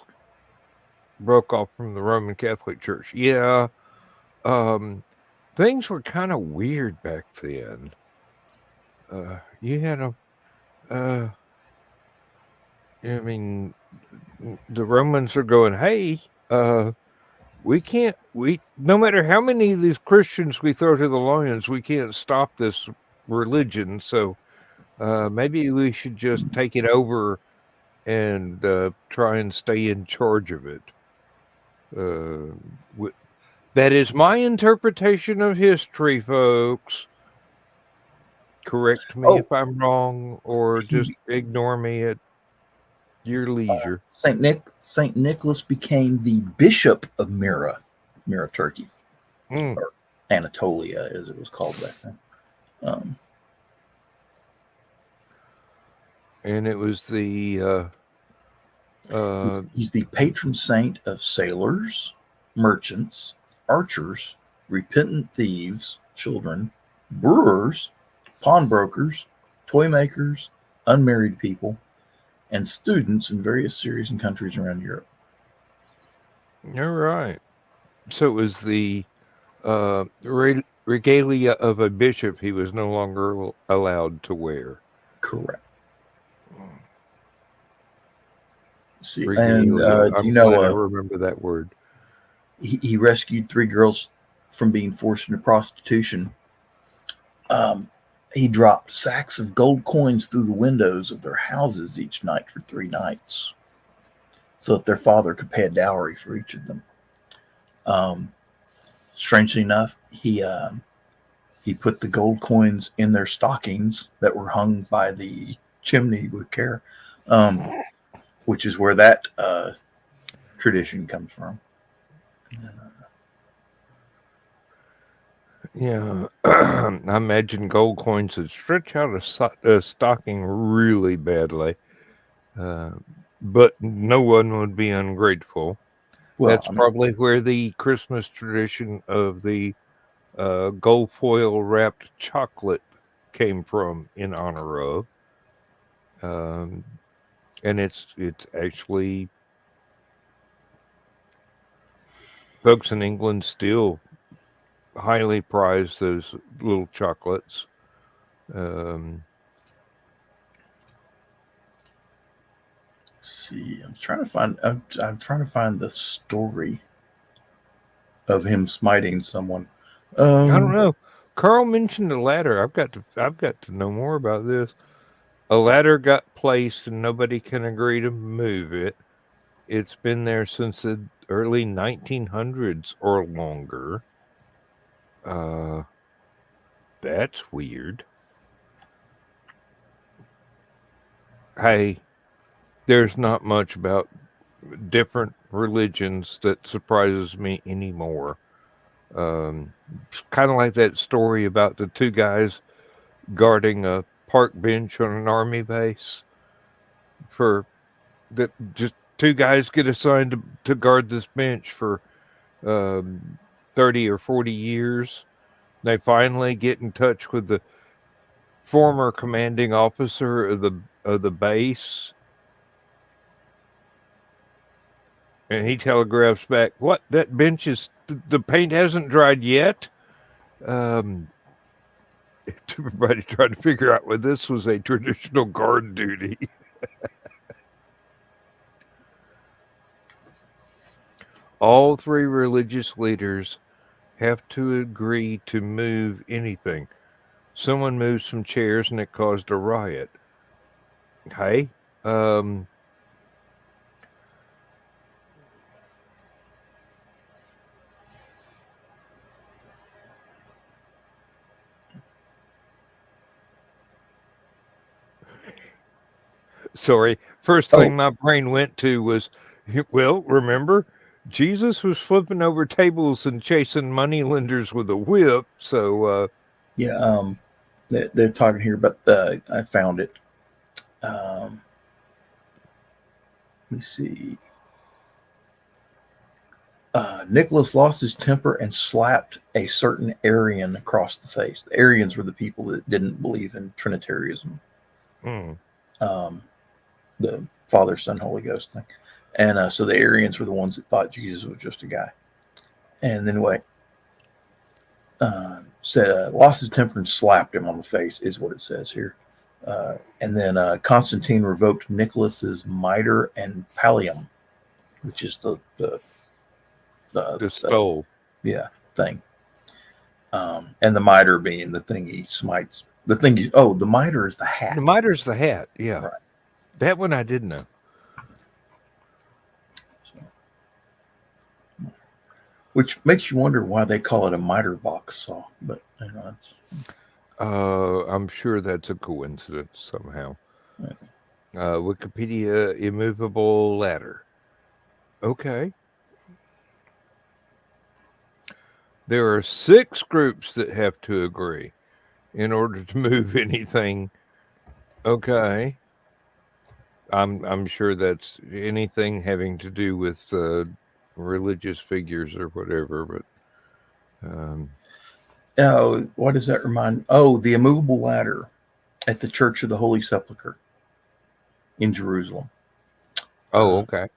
broke off from the Roman Catholic Church. Yeah, things were kind of weird back then. You had a, uh, I mean, the Romans are going, hey, we can't, no matter how many of these Christians we throw to the lions, we can't stop this religion. So maybe we should just take it over and try and stay in charge of it. Uh, that is my interpretation of history, folks. Correct me Oh, if I'm wrong, or just he, ignore me at your leisure. Saint Nicholas became the bishop of Myra, Turkey, Mm. or Anatolia, as it was called back then. Um, And it was the he's the patron saint of sailors, merchants, archers, repentant thieves, children, brewers, pawnbrokers, toy makers, unmarried people, and students in various cities and countries around Europe. You're right. So it was the regalia of a bishop he was no longer allowed to wear. Correct. See, and Regalia. you I'm know, glad I remember that word. he rescued 3 girls from being forced into prostitution. He dropped sacks of gold coins through the windows of their houses each night for 3 nights, so that their father could pay a dowry for each of them. Um, Strangely enough, he put the gold coins in their stockings that were hung by the chimney with care, which is where that tradition comes from. Yeah, I imagine gold coins would stretch out a stocking really badly, uh, but no one would be ungrateful. Well, That's I mean, probably where the Christmas tradition of the gold foil wrapped chocolate came from in honor of. Um, and it's actually folks in England still highly prize those little chocolates. Um, see, I'm trying to find the story of him smiting someone. I don't Um, know. Carl mentioned a ladder. I've got to know more about this. A ladder got placed and nobody can agree to move it. It's been there since the early 1900s or longer. Uh, that's weird. Hey, there's not much about different religions that surprises me anymore. It's kind of like that story about the 2 guys guarding a park bench on an army base for that just 2 guys get assigned to guard this bench for um, 30 or 40 years. They finally get in touch with the former commanding officer of the base, and he telegraphs back, "What? That bench is the paint hasn't dried yet." Um, Everybody trying to figure out whether this was a traditional guard duty. All 3 religious leaders have to agree to move anything. Someone moved some chairs and it caused a riot. Hey, um, Sorry. First Oh. thing my brain went to was, well, remember, Jesus was flipping over tables and chasing moneylenders with a whip. So, Yeah, they're talking here about I found it. Let me see. Nicholas lost his temper and slapped a certain Arian across the face. The Arians were the people that didn't believe in Trinitarianism, the Father, Son, Holy Ghost thing. And so the Arians were the ones that thought Jesus was just a guy. And anyway, said lost his temper and slapped him on the face, is what it says here. And then Constantine revoked Nicholas's mitre and pallium, which is the stole. Thing. And the mitre being the thing he smites. The mitre is the hat. The mitre's the hat. Yeah. Right. That one I did know. Which makes you wonder why they call it a mitre box saw. But I'm sure that's a coincidence somehow. Right. Wikipedia immovable ladder. Okay. There are 6 groups that have to agree in order to move anything. Okay. I'm sure that's anything having to do with religious figures or whatever, but what does that remind? Oh, the immovable ladder at the Church of the Holy Sepulchre in Jerusalem. Oh, okay.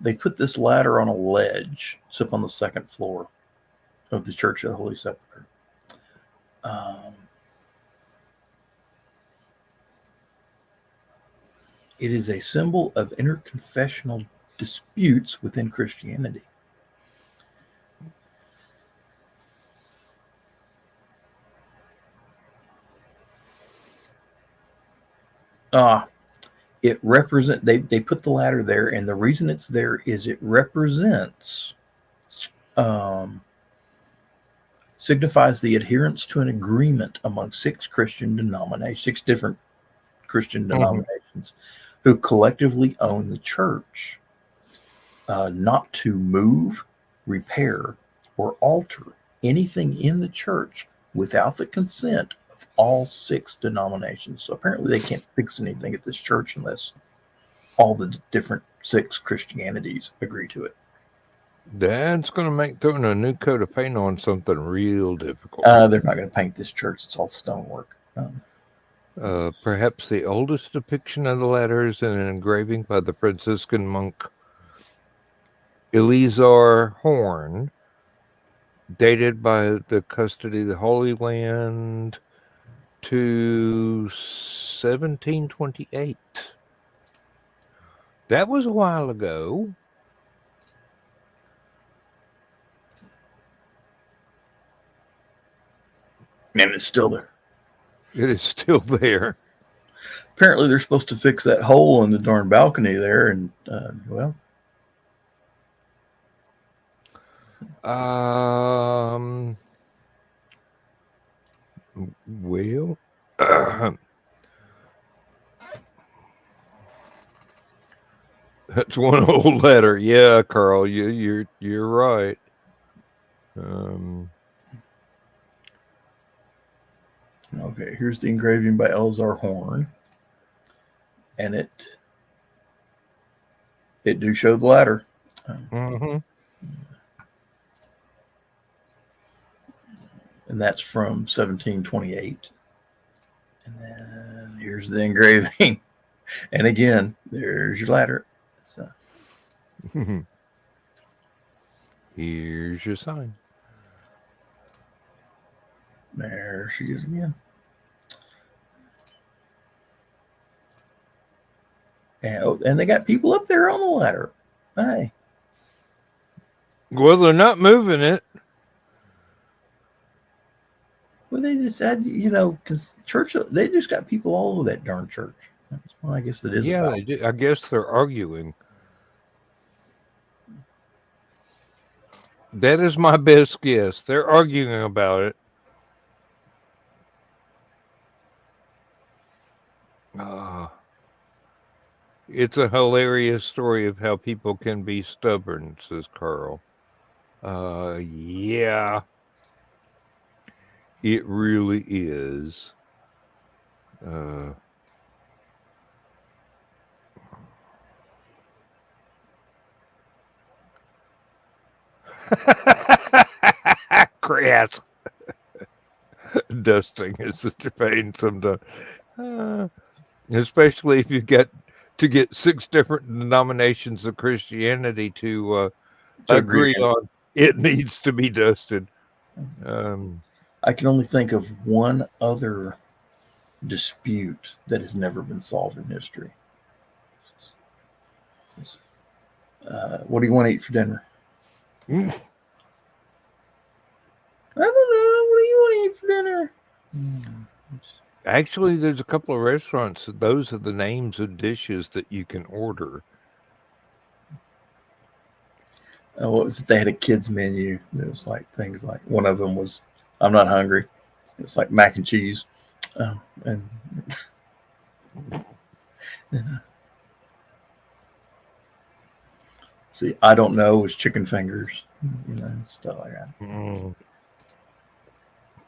They put this ladder on a ledge. It's up on the 2nd floor of the Church of the Holy Sepulchre. It is a symbol of interconfessional disputes within Christianity. It represents. They put the ladder there, and the reason it's there is it represents, signifies the adherence to an agreement among 6 different Christian denominations who collectively own the church, not to move, repair, or alter anything in the church without the consent of all 6 denominations. So apparently they can't fix anything at this church unless all the different 6 Christianities agree to it. That's going to make throwing a new coat of paint on something real difficult. They're not going to paint this church. It's all stonework. Perhaps the oldest depiction of the ladder is in an engraving by the Franciscan monk Eleazar Horn, dated by the custody of the Holy Land to 1728. That was a while ago. And it's still there. It is still there. Apparently they're supposed to fix that hole in the darn balcony there, and well, that's one old letter. Yeah, Carl, you're right. Okay, here's the engraving by Eleazar Horn, and it do show the ladder. And that's from 1728. And then here's the engraving, and again, there's your ladder. So here's your sign. There she is again. And they got people up there on the ladder. Hey. Well, they're not moving it. Well, they just had, because church, they just got people all over that darn church. That's what I guess it is. Yeah, they do. I guess they're arguing. That is my best guess. They're arguing about it. It's a hilarious story of how people can be stubborn, says Carl. Yeah, it really is. Uh, Grass dusting is such a pain sometimes. Especially if you get to get 6 different denominations of Christianity to to agree agree on. on it needs to be dusted. I can only think of one other dispute that has never been solved in history. What do you want to eat for dinner? Mm. I don't know. What do you want to eat for dinner? Actually, there's a couple of restaurants. Those are the names of dishes that you can order. What was it? They had a kids menu. It was like things like one of them was, "I'm not hungry." It was like mac and cheese, and then, see, I don't know, was chicken fingers, stuff like that. Mm.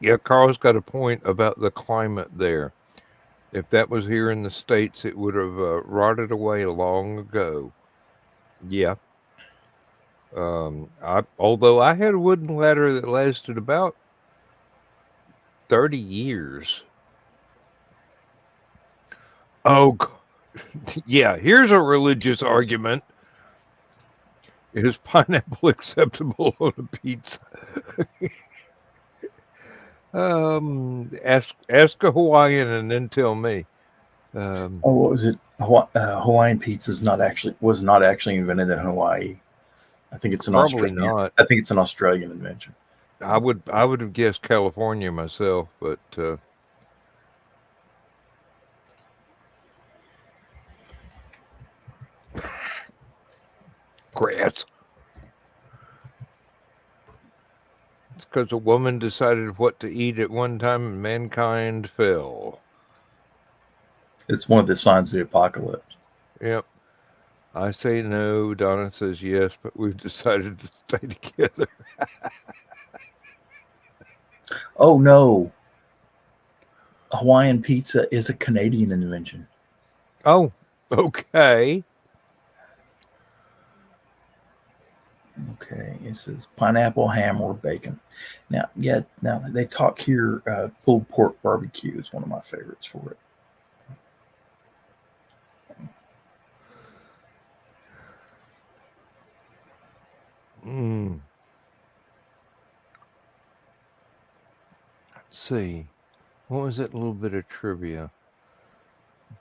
Yeah, Carl's got a point about the climate there. If that was here in the States, it would have rotted away long ago. Yeah. Although I had a wooden ladder that lasted about 30 years. Oh, yeah. Here's a religious argument. Is pineapple acceptable on a pizza? Ask a Hawaiian and then tell me. What was it? Hawaiian pizza was not actually invented in Hawaii. I think it's an Probably Australian. not. I think it's an Australian invention. I would have guessed California myself, but grass. It's because a woman decided what to eat at one time and mankind fell. It's one of the signs of the apocalypse. Yep. I say no. Donna says yes, but we've decided to stay together. Oh no, Hawaiian pizza is a Canadian invention. Oh, okay. Okay, it says pineapple, ham, or bacon. Now they talk here. Pulled pork barbecue is one of my favorites for it. Let's see. What was it? A little bit of trivia.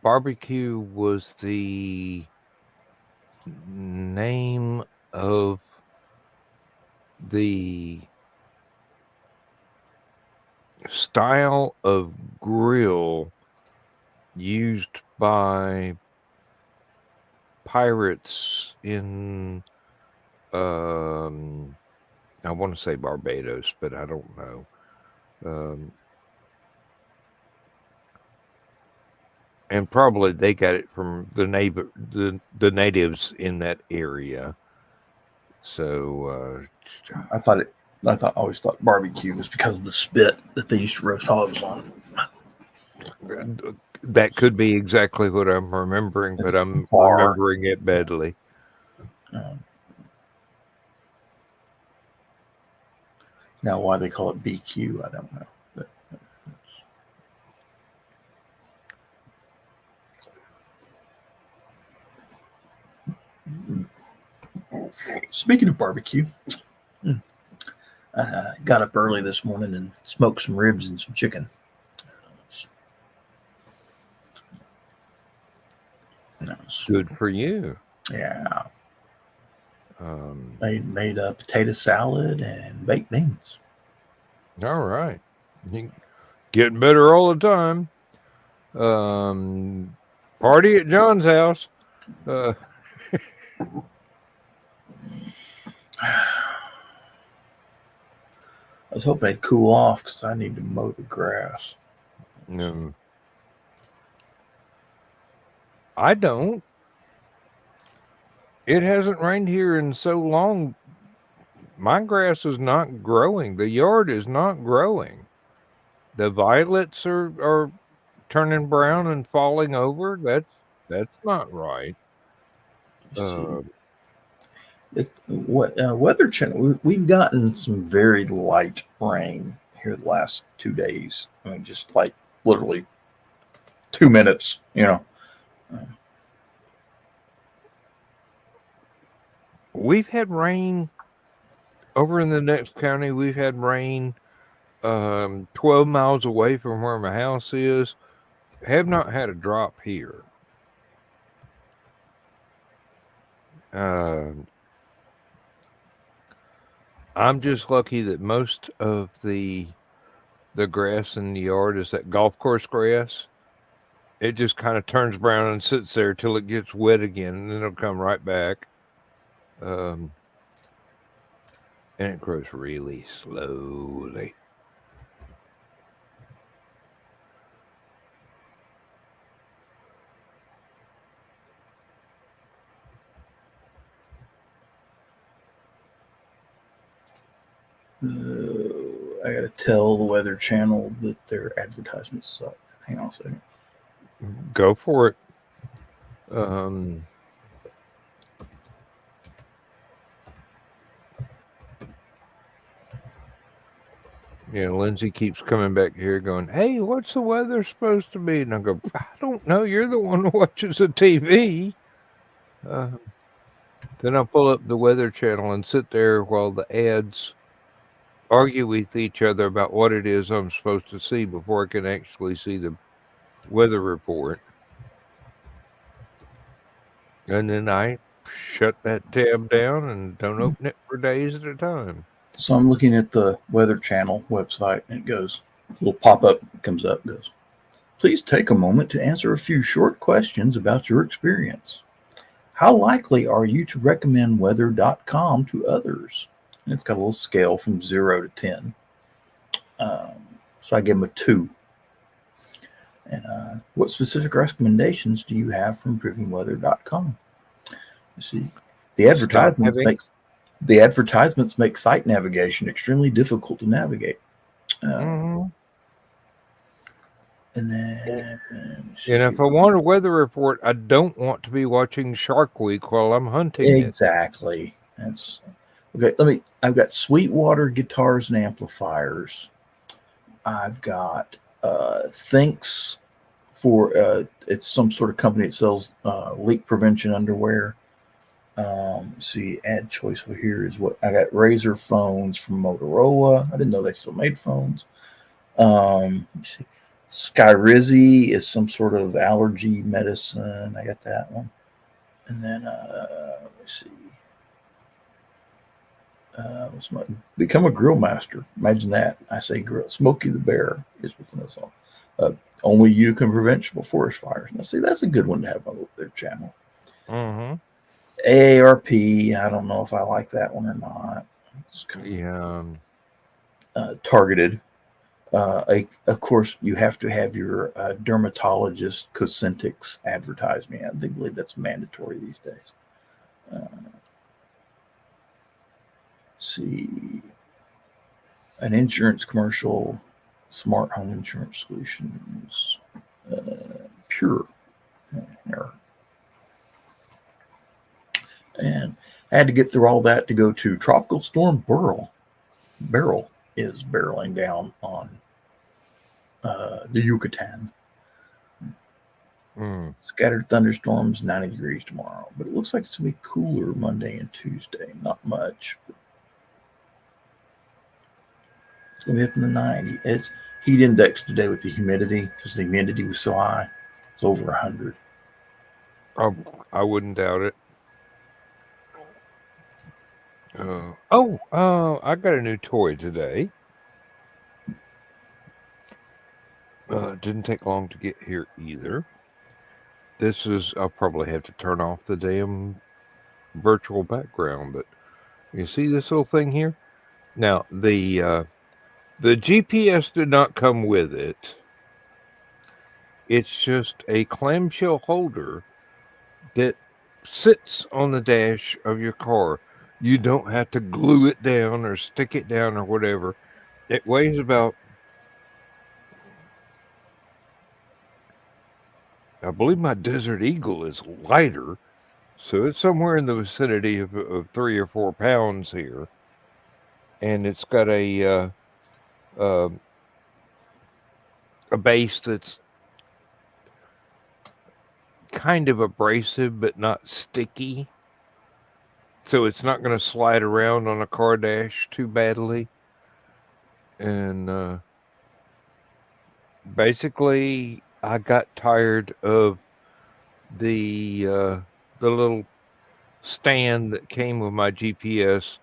Barbecue was the name of the style of grill used by pirates in I want to say Barbados, but I don't know. And probably they got it from the natives in that area. So I always thought barbecue was because of the spit that they used to roast hogs on. That could be exactly what I'm remembering, but I'm remembering it badly. Now, why they call it BQ, I don't know. Speaking of barbecue, I got up early this morning and smoked some ribs and some chicken. Good for you. Yeah. Made a potato salad and baked beans. All right. Getting better all the time. Party at John's house. I was hoping I'd cool off because I need to mow the grass. I don't. It hasn't rained here in so long. My grass is not growing. The yard is not growing. The violets are turning brown and falling over. That's not right. Let's see. Uh, Weather Channel. We've gotten some very light rain here the last 2 days. I mean, just like literally 2 minutes. we've had rain over in the next county. We've had rain 12 miles away from where my house is. Have not had a drop here. Uh, I'm just lucky that most of the grass in the yard is that golf course grass. It just kind of turns brown and sits there till it gets wet again, and then it'll come right back. And it grows really slowly. I got to tell the Weather Channel that their advertisements suck. Hang on a second. Go for it. Um, Lindsay keeps coming back here going, "Hey, what's the weather supposed to be?" And I go, "I don't know. You're the one who watches the TV." Then I'll pull up the Weather Channel and sit there while the ads argue with each other about what it is I'm supposed to see before I can actually see the weather report. And then I shut that tab down and don't open it for days at a time. So I'm looking at the Weather Channel website, and it goes, a little pop-up comes up, goes, please take a moment to answer a few short questions about your experience. How likely are you to recommend weather.com to others? And it's got a little scale from 0 to 10. So I gave them a 2. And what specific recommendations do you have for improving weather.com? You see, the advertisements make site navigation extremely difficult to navigate. And then, if I want a weather report, I don't want to be watching Shark Week while I'm hunting. Exactly. That's okay. I've got Sweetwater guitars and amplifiers. I've got Thinks for it's some sort of company that sells leak prevention underwear. See, ad choice over here is what I got. Razer phones from Motorola. I didn't know they still made phones. Let's see. Skyrizi is some sort of allergy medicine. I got that one. And then let's see. Become a grill master. Imagine that. I say grill. Smokey the Bear is within us all. Only you can prevent forest fires. Now, see, that's a good one to have on their channel. AARP. I don't know if I like that one or not. Targeted. Of course, you have to have your dermatologist Cosmetics advertisement. I believe that's mandatory these days. See, an insurance commercial, smart home insurance solutions, Pure. And I had to get through all that to go to Tropical Storm Beryl. Beryl is barreling down on the Yucatan. Scattered thunderstorms, 90 degrees tomorrow. But it looks like it's going to be cooler Monday and Tuesday. Not much. It's going to be up in the 90s. It's heat index today with the humidity, because the humidity was so high. It's over 100. I wouldn't doubt it. I got a new toy today. Didn't take long to get here either. I'll probably have to turn off the damn virtual background, but you see this little thing here? Now, the GPS did not come with it. It's just a clamshell holder that sits on the dash of your car. You don't have to glue it down or stick it down or whatever. It weighs about, I believe my Desert Eagle is lighter, so it's somewhere in the vicinity of 3 or 4 pounds here. And it's got uh, a base that's kind of abrasive but not sticky. So it's not going to slide around on a car dash too badly. And basically, I got tired of the little stand that came with my GPS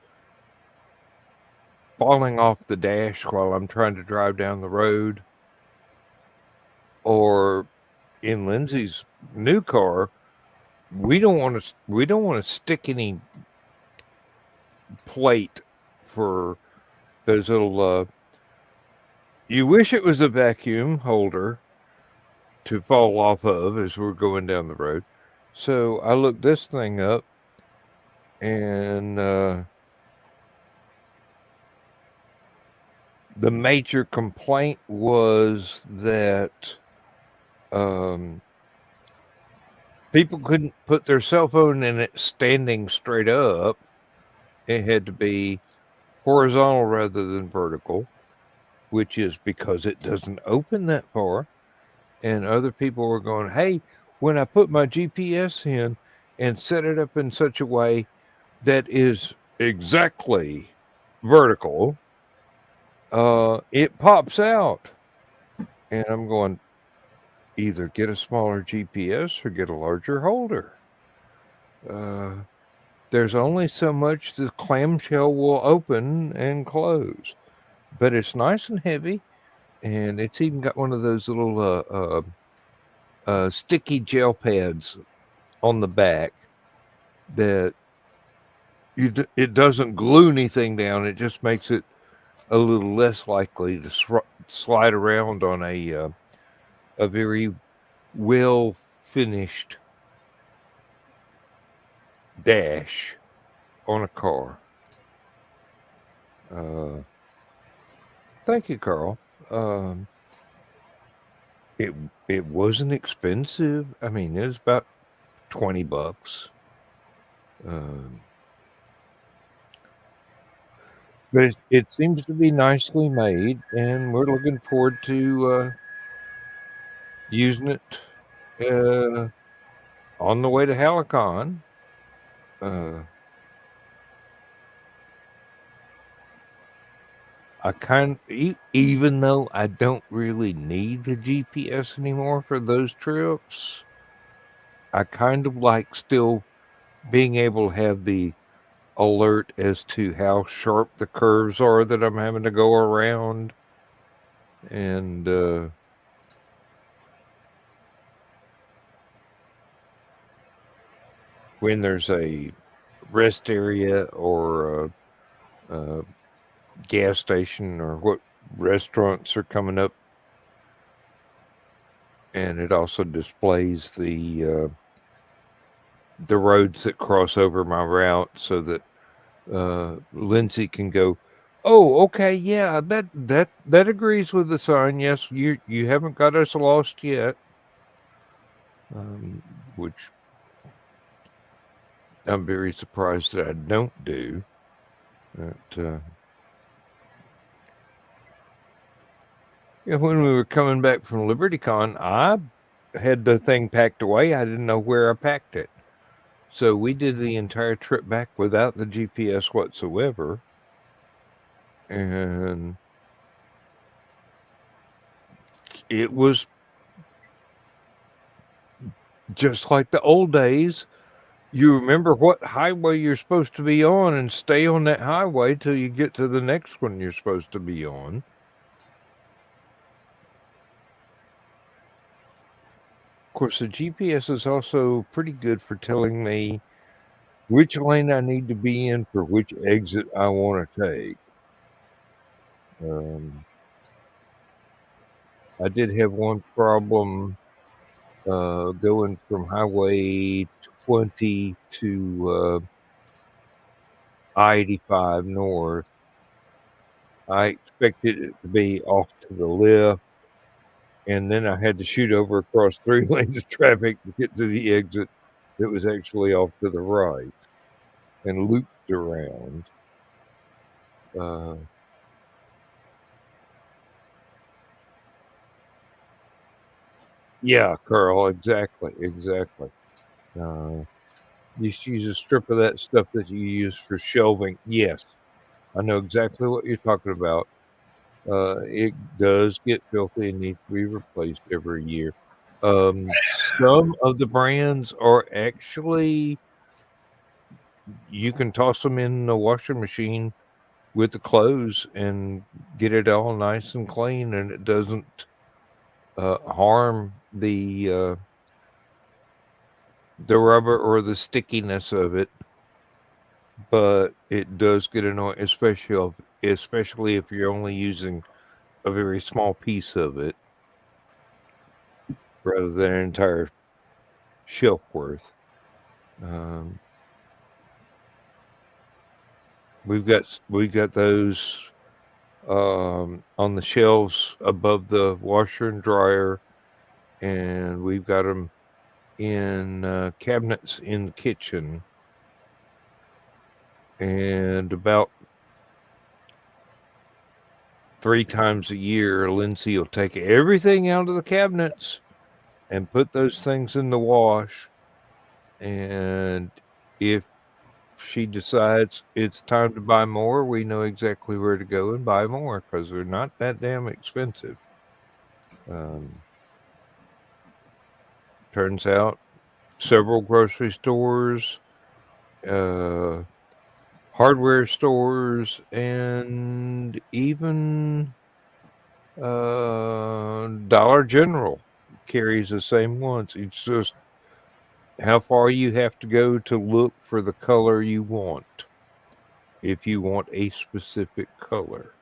falling off the dash while I'm trying to drive down the road. Or in Lindsay's new car, we don't want to stick any plate for those little. You wish it was a vacuum holder to fall off of as we're going down the road. So I looked this thing up, and the major complaint was that people couldn't put their cell phone in it standing straight up. It had to be horizontal rather than vertical, which is because it doesn't open that far. And other people were going, hey, when I put my GPS in and set it up in such a way that is exactly vertical, it pops out. And I'm going, either get a smaller GPS or get a larger holder. There's only so much the clamshell will open and close, but it's nice and heavy, and it's even got one of those little sticky gel pads on the back that it doesn't glue anything down. It just makes it a little less likely to slide around on a very well finished dash on a car. Thank you, Carl. It wasn't expensive. I mean, it was about $20. But it seems to be nicely made, and we're looking forward to using it on the way to HallowCon. Even though I don't really need the GPS anymore for those trips, I kind of like still being able to have the alert as to how sharp the curves are that I'm having to go around. And when there's a rest area or a gas station or what restaurants are coming up, and it also displays the roads that cross over my route so that Lindsay can go, oh, okay, yeah, that agrees with the sign. Yes, you haven't got us lost yet. Which I'm very surprised that I don't do. But, when we were coming back from LibertyCon, I had the thing packed away. I didn't know where I packed it. So we did the entire trip back without the GPS whatsoever. And it was just like the old days. You remember what highway you're supposed to be on and stay on that highway till you get to the next one you're supposed to be on. Of course, the GPS is also pretty good for telling me which lane I need to be in for which exit I want to take. I did have one problem going from Highway 20 to I-85 north. I expected it to be off to the left, and then I had to shoot over across 3 lanes of traffic to get to the exit that was actually off to the right and looped around. Yeah, Carl, exactly. Just use a strip of that stuff that you use for shelving. Yes, I know exactly what you're talking about. It does get filthy and needs to be replaced every year. Some of the brands are actually, you can toss them in the washing machine with the clothes and get it all nice and clean, and it doesn't harm the rubber or the stickiness of it. But it does get annoying, especially if you're only using a very small piece of it rather than an entire shelf worth. We've got those on the shelves above the washer and dryer, and we've got them in cabinets in the kitchen. And about 3 times a year, Lindsay will take everything out of the cabinets and put those things in the wash. And if she decides it's time to buy more, we know exactly where to go and buy more because they're not that damn expensive. Turns out several grocery stores, hardware stores, and even Dollar General carries the same ones. It's just how far you have to go to look for the color you want. If you want a specific color,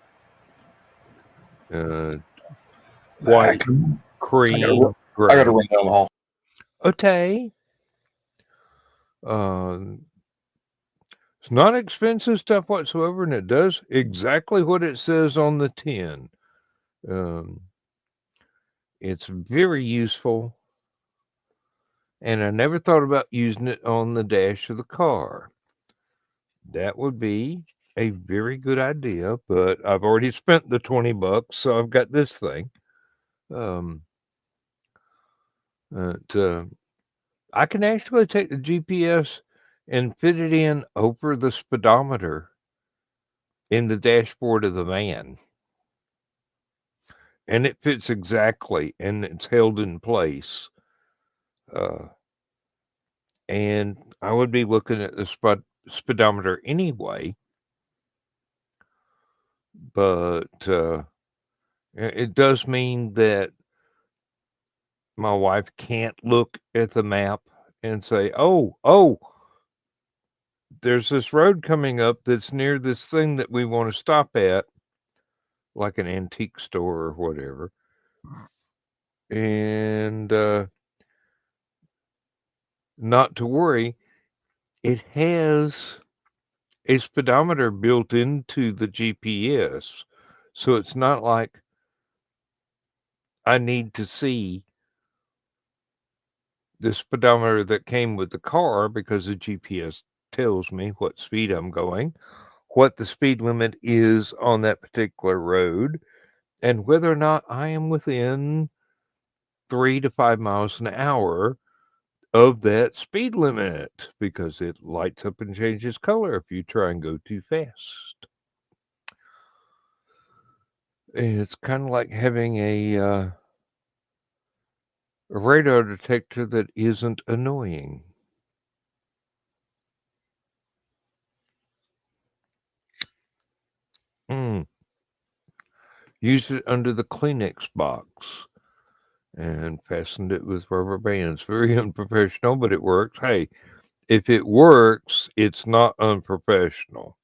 white, cream, I got to gray. run down the hall. Okay. It's not expensive stuff whatsoever, and it does exactly what it says on the tin. It's very useful, and I never thought about using it on the dash of the car. That would be a very good idea, but I've already spent the $20, so I've got this thing. I can actually take the GPS and fit it in over the speedometer in the dashboard of the van. And it fits exactly, and it's held in place. And I would be looking at the speedometer anyway, but it does mean that my wife can't look at the map and say, oh, there's this road coming up that's near this thing that we want to stop at, like an antique store or whatever. And not to worry, it has a speedometer built into the GPS. So it's not like I need to see the speedometer that came with the car because the GPS tells me what speed I'm going, what the speed limit is on that particular road, and whether or not I am within 3 to 5 miles an hour of that speed limit because it lights up and changes color if you try and go too fast. It's kind of like having a radar detector that isn't annoying. Used it under the Kleenex box and fastened it with rubber bands. Very unprofessional, but it works. Hey, if it works, it's not unprofessional.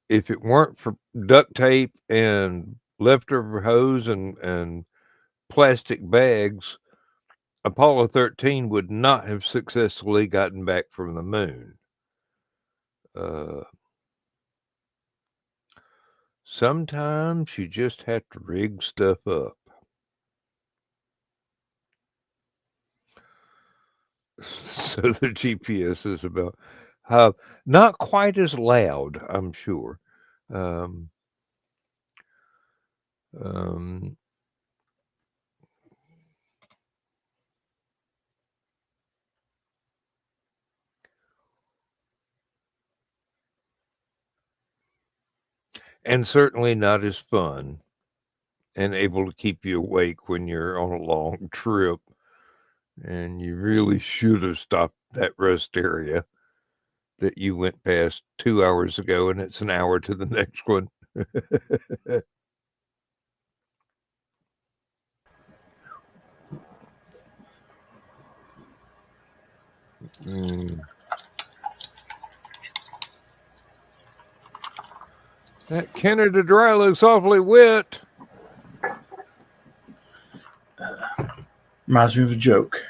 If it weren't for duct tape and leftover hose and plastic bags, Apollo 13 would not have successfully gotten back from the moon. Sometimes you just have to rig stuff up. So the GPS is about not quite as loud, I'm sure. Um, um, and certainly not as fun and able to keep you awake when you're on a long trip. And you really should have stopped that rest area that you went past 2 hours ago, and it's an hour to the next one. Mm. That Canada Dry looks awfully wet. Reminds me of a joke.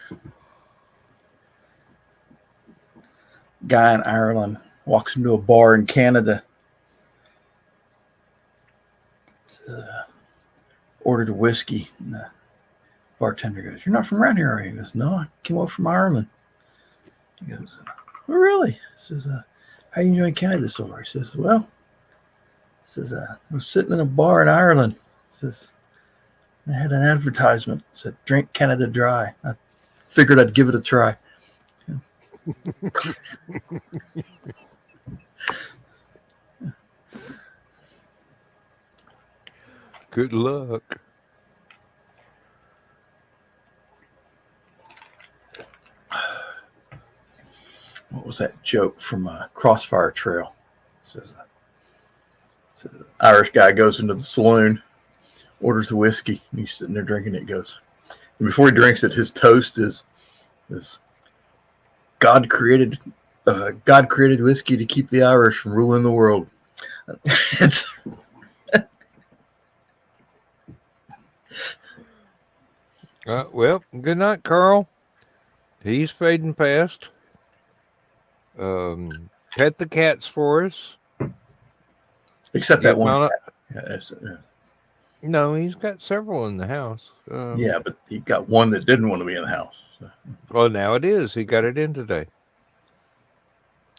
Guy in Ireland walks into a bar in Canada. Ordered a whiskey. And the bartender goes, "You're not from around here, are you?" He goes, "No, I came over from Ireland." He goes, "Oh, really?" He says, "How you enjoying Canada so far?" He says, "Well," he says, "I was sitting in a bar in Ireland." He says, "They had an advertisement that said, 'Drink Canada Dry.' I figured I'd give it a try." Good luck. What was that joke from Crossfire Trail? It says, Irish guy goes into the saloon, orders a whiskey, and he's sitting there drinking it. Goes, and before he drinks it, his toast is this: God created whiskey to keep the Irish from ruling the world. Well, good night, Carl. He's fading past. Pet the cats for us. Except that one cat. No, he's got several in the house. Yeah, but he got one that didn't want to be in the house. So. Well, now it is. He got it in today.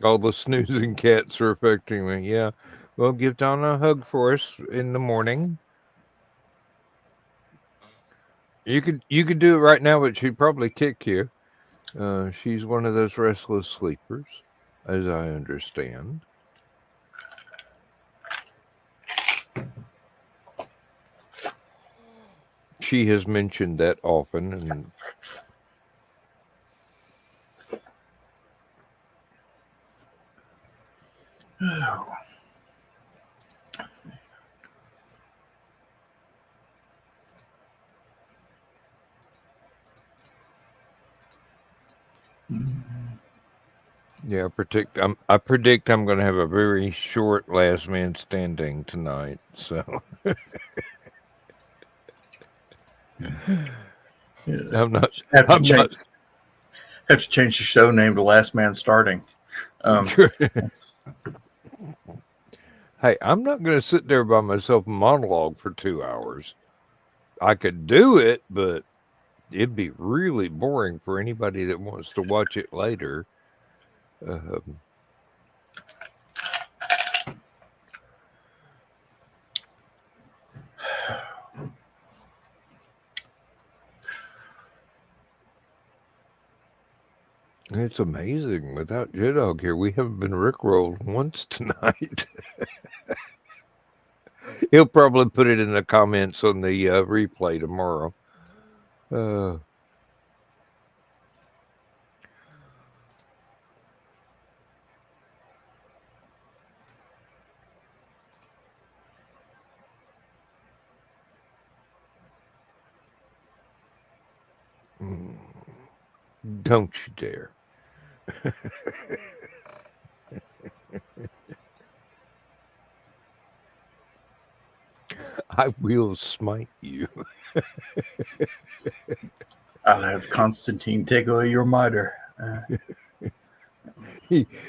All the snoozing cats are affecting me. Yeah. Well, give Donna a hug for us in the morning. You could do it right now, but she'd probably kick you. She's one of those restless sleepers, as I understand. She has mentioned that often, and yeah, I predict I'm going to have a very short last man standing tonight. So I'm not. Have to change the show name to Last Man Starting. Hey, I'm not going to sit there by myself and monologue for 2 hours. I could do it, but it'd be really boring for anybody that wants to watch it later. It's amazing. Without J-Dog here, we haven't been rickrolled once tonight. He'll probably put it in the comments on the replay tomorrow. Don't you dare. I will smite you. I'll have Constantine take away your miter.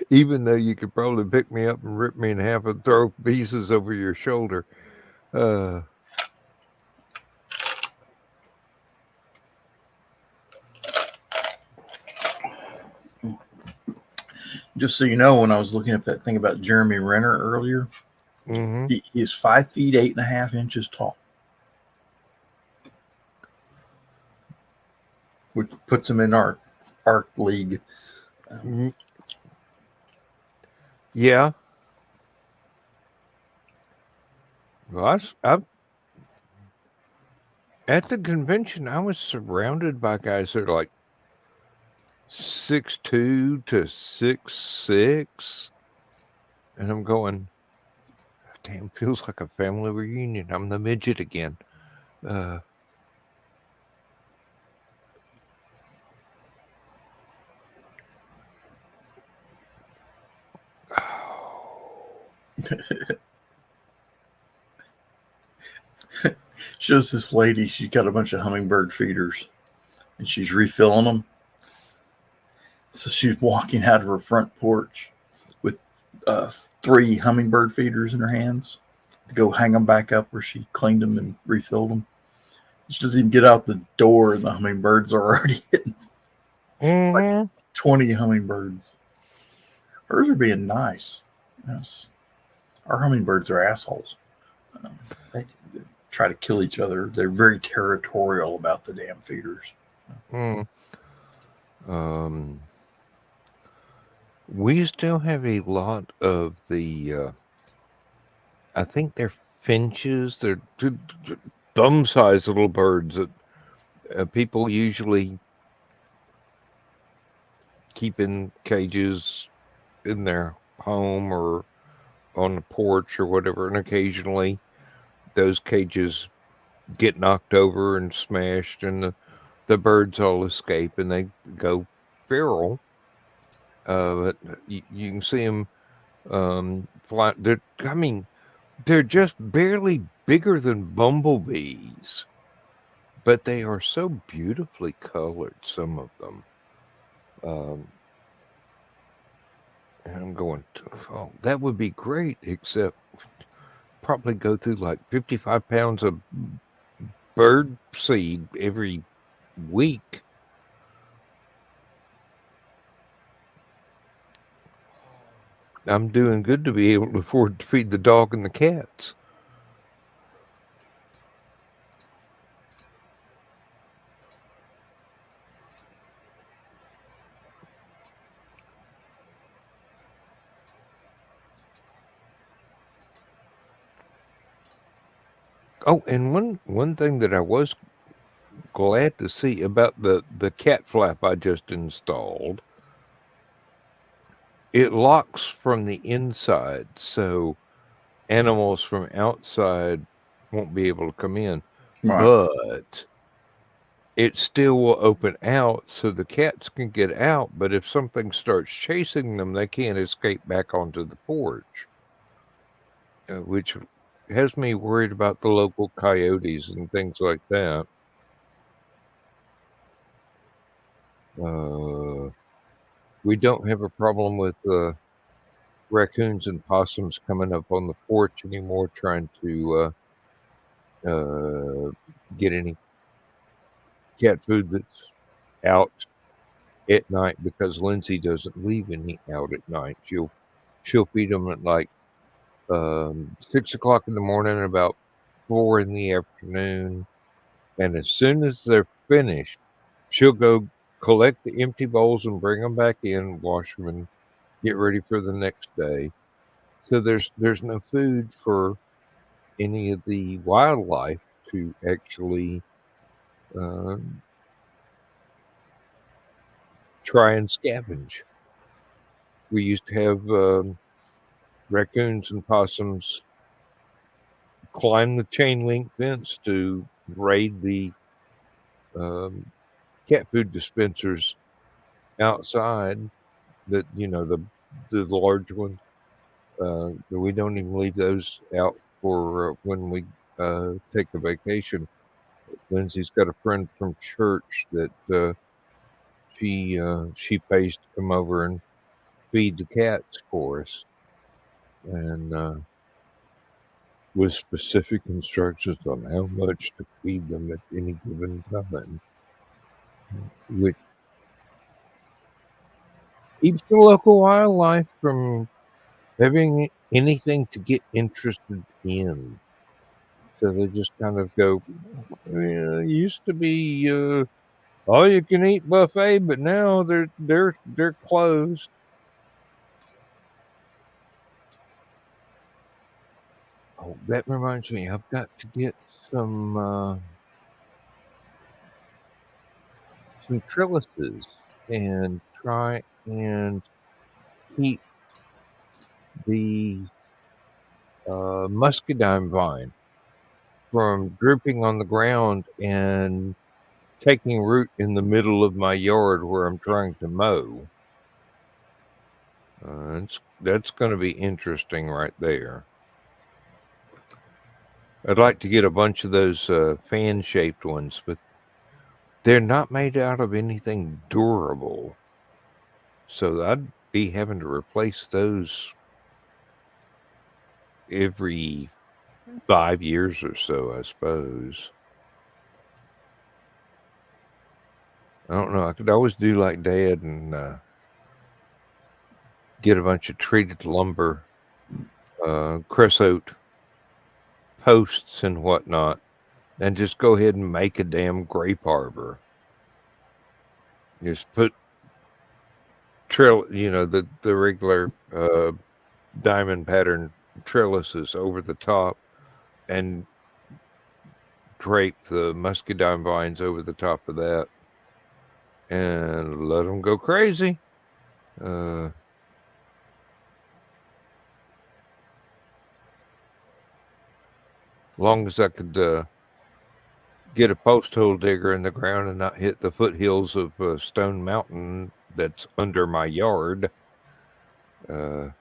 Even though you could probably pick me up and rip me in half and throw pieces over your shoulder. Just so you know, when I was looking up that thing about Jeremy Renner earlier, Mm-hmm. he is 5 feet 8.5 inches tall, which puts him in our league. Yeah. Well, at the convention, I was surrounded by guys that are like 6'2" to 6'6", and I'm going, damn, feels like a family reunion. I'm the midget again. Shows this lady, she's got a bunch of hummingbird feeders and she's refilling them. So she's walking out of her front porch with 3 hummingbird feeders in her hands to go hang them back up where she cleaned them and refilled them. She doesn't even get out the door and the hummingbirds are already hitting. Like 20 hummingbirds. Hers are being nice. Yes. Our hummingbirds are assholes. They try to kill each other. They're very territorial about the damn feeders. We still have a lot of the, I think they're finches. They're thumb-sized little birds that people usually keep in cages in their home or on the porch or whatever, and occasionally those cages get knocked over and smashed, and the birds all escape and they go feral. But you can see them fly. They're just barely bigger than bumblebees, but they are so beautifully colored, some of them. And I'm going, oh, that would be great, except probably go through like 55 pounds of bird seed every week. I'm doing good to be able to afford to feed the dog and the cats. Oh, and one thing that I was glad to see about the cat flap I just installed, it locks from the inside, so animals from outside won't be able to come in. Right. But it still will open out so the cats can get out, but if something starts chasing them, they can't escape back onto the porch, which has me worried about the local coyotes and things like that. We don't have a problem with raccoons and possums coming up on the porch anymore trying to get any cat food that's out at night, because Lindsay doesn't leave any out at night. She'll feed them at like 6 o'clock in the morning and about 4 in the afternoon, and as soon as they're finished, she'll go collect the empty bowls and bring them back in, wash them, and get ready for the next day. So there's no food for any of the wildlife to actually try and scavenge. We used to have raccoons and possums climb the chain link fence to raid the cat food dispensers outside. That the large ones. We don't even leave those out for when we take a vacation. Lindsay's got a friend from church that she pays to come over and feed the cats for us, and with specific instructions on how much to feed them at any given time, which keeps the local wildlife from having anything to get interested in. So they just kind of go, it used to be all you can eat buffet, but now they're closed. Oh, that reminds me, I've got to get some trellises and try and keep the muscadine vine from drooping on the ground and taking root in the middle of my yard where I'm trying to mow. That's going to be interesting right there. I'd like to get a bunch of those fan-shaped ones, but they're not made out of anything durable. So I'd be having to replace those every 5 years or so, I suppose. I don't know. I could always do like Dad and get a bunch of treated lumber, creosote posts and whatnot, and just go ahead and make a damn grape arbor. Just put the regular diamond pattern trellises over the top and drape the muscadine vines over the top of that and let them go crazy. Long as I could get a post hole digger in the ground and not hit the foothills of Stone Mountain that's under my yard. Got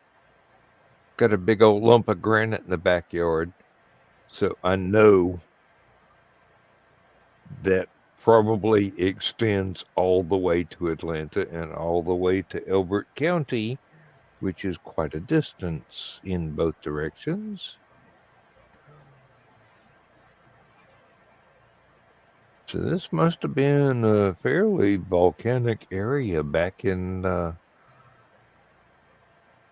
a big old lump of granite in the backyard, so I know that probably extends all the way to Atlanta and all the way to Elbert County, which is quite a distance in both directions. So this must have been a fairly volcanic area back in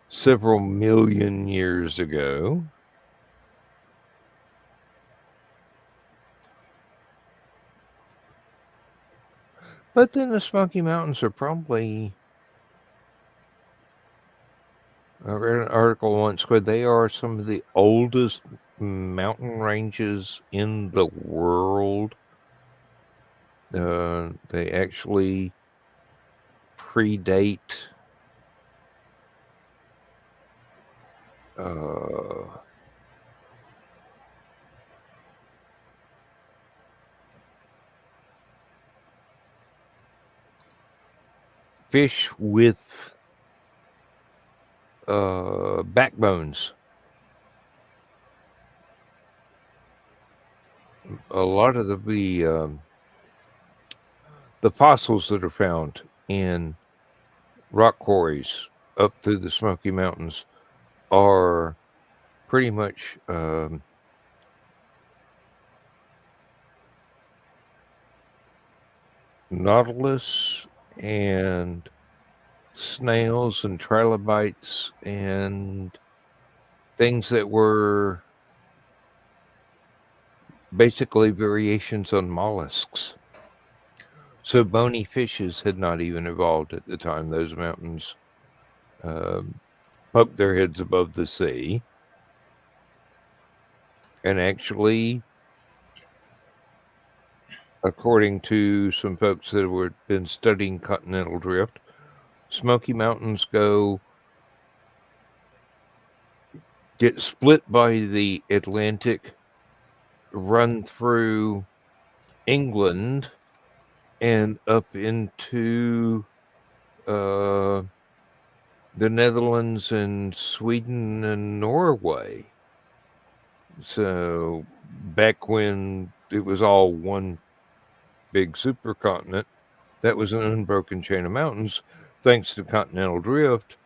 several million years ago. But then the Smoky Mountains are probably, I read an article once where they are some of the oldest mountain ranges in the world. They actually predate fish with backbones. A lot of the fossils that are found in rock quarries up through the Smoky Mountains are pretty much nautilus and snails and trilobites and things that were basically variations on mollusks. So bony fishes had not even evolved at the time those mountains poked their heads above the sea. And actually, according to some folks that have been studying continental drift, Smoky Mountains get split by the Atlantic, run through England and up into the Netherlands and Sweden and Norway. So back when it was all one big supercontinent that was an unbroken chain of mountains, thanks to continental drift,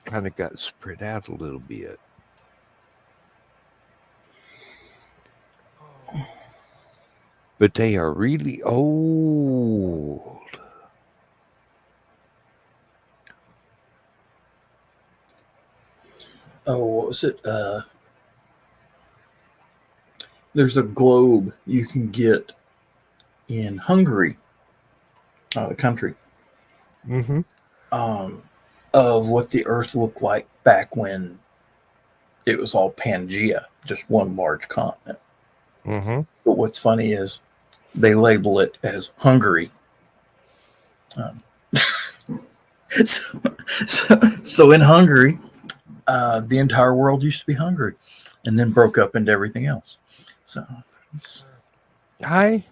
kind of got spread out a little bit. But they are really old. Oh, what was it? There's a globe you can get in Hungary, the country, Mm-hmm. of what the Earth looked like back when it was all Pangea, just one large continent. Mm-hmm. But what's funny is they label it as Hungary. So in Hungary, the entire world used to be Hungary, and then broke up into everything else. So it's, Hi.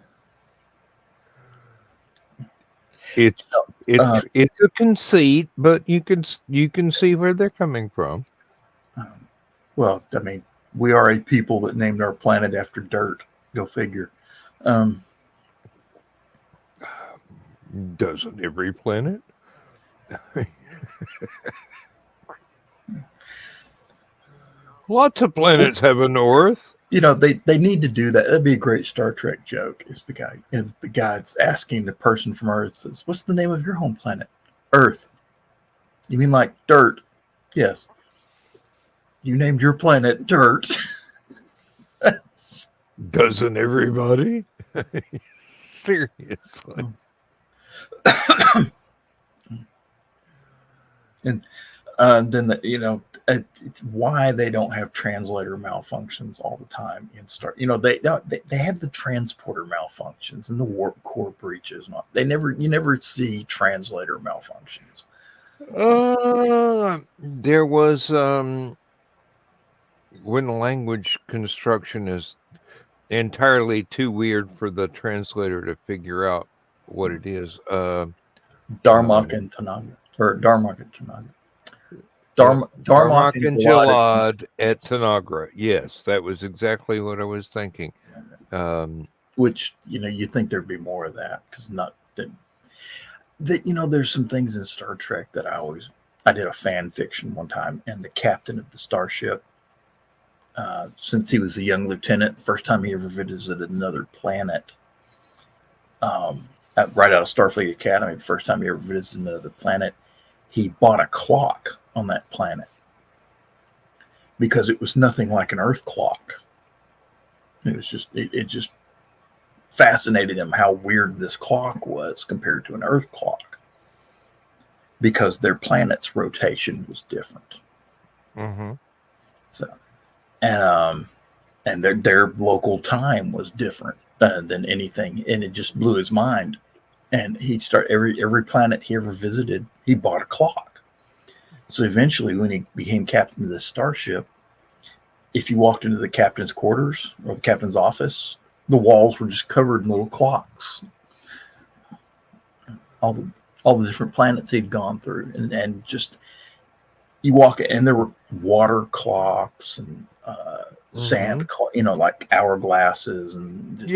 It's uh, it's a conceit, but you can see where they're coming from. well, I mean, we are a people that named our planet after dirt. Go figure. Um, Doesn't every planet? Lots of planets have a north. you know, they need to do that. That'd be a great Star Trek joke. Is the guy's asking the person from Earth says, "What's the name of your home planet?" Earth. You mean like dirt? Yes. You named your planet Dirt. Doesn't everybody? Seriously. And then why they don't have translator malfunctions all the time in Star. They have the transporter malfunctions and the warp core breaches. You never see translator malfunctions. There was when language construction is entirely too weird for the translator to figure out what it is. Darmok and Tanaga, or Darmok and Tanaga. Darmok and Jalad at Tanagra. Yes, that was exactly what I was thinking. Which you think there'd be more of that because there's some things in Star Trek that I did a fan fiction one time, and the captain of the starship, since he was a young lieutenant, first time he ever visited another planet, right out of Starfleet Academy, first time he ever visited another planet, he bought a clock on that planet because it was nothing like an Earth clock. It was just it just fascinated him how weird this clock was compared to an Earth clock because their planet's rotation was different. Mm-hmm. So, and their local time was different than anything, and it just blew his mind. And he started every planet he ever visited, he bought a clock. So eventually, when he became captain of this starship, if you walked into the captain's quarters or the captain's office, the walls were just covered in little clocks. All the different planets he'd gone through, and just you walk, and there were water clocks and sand, like hourglasses and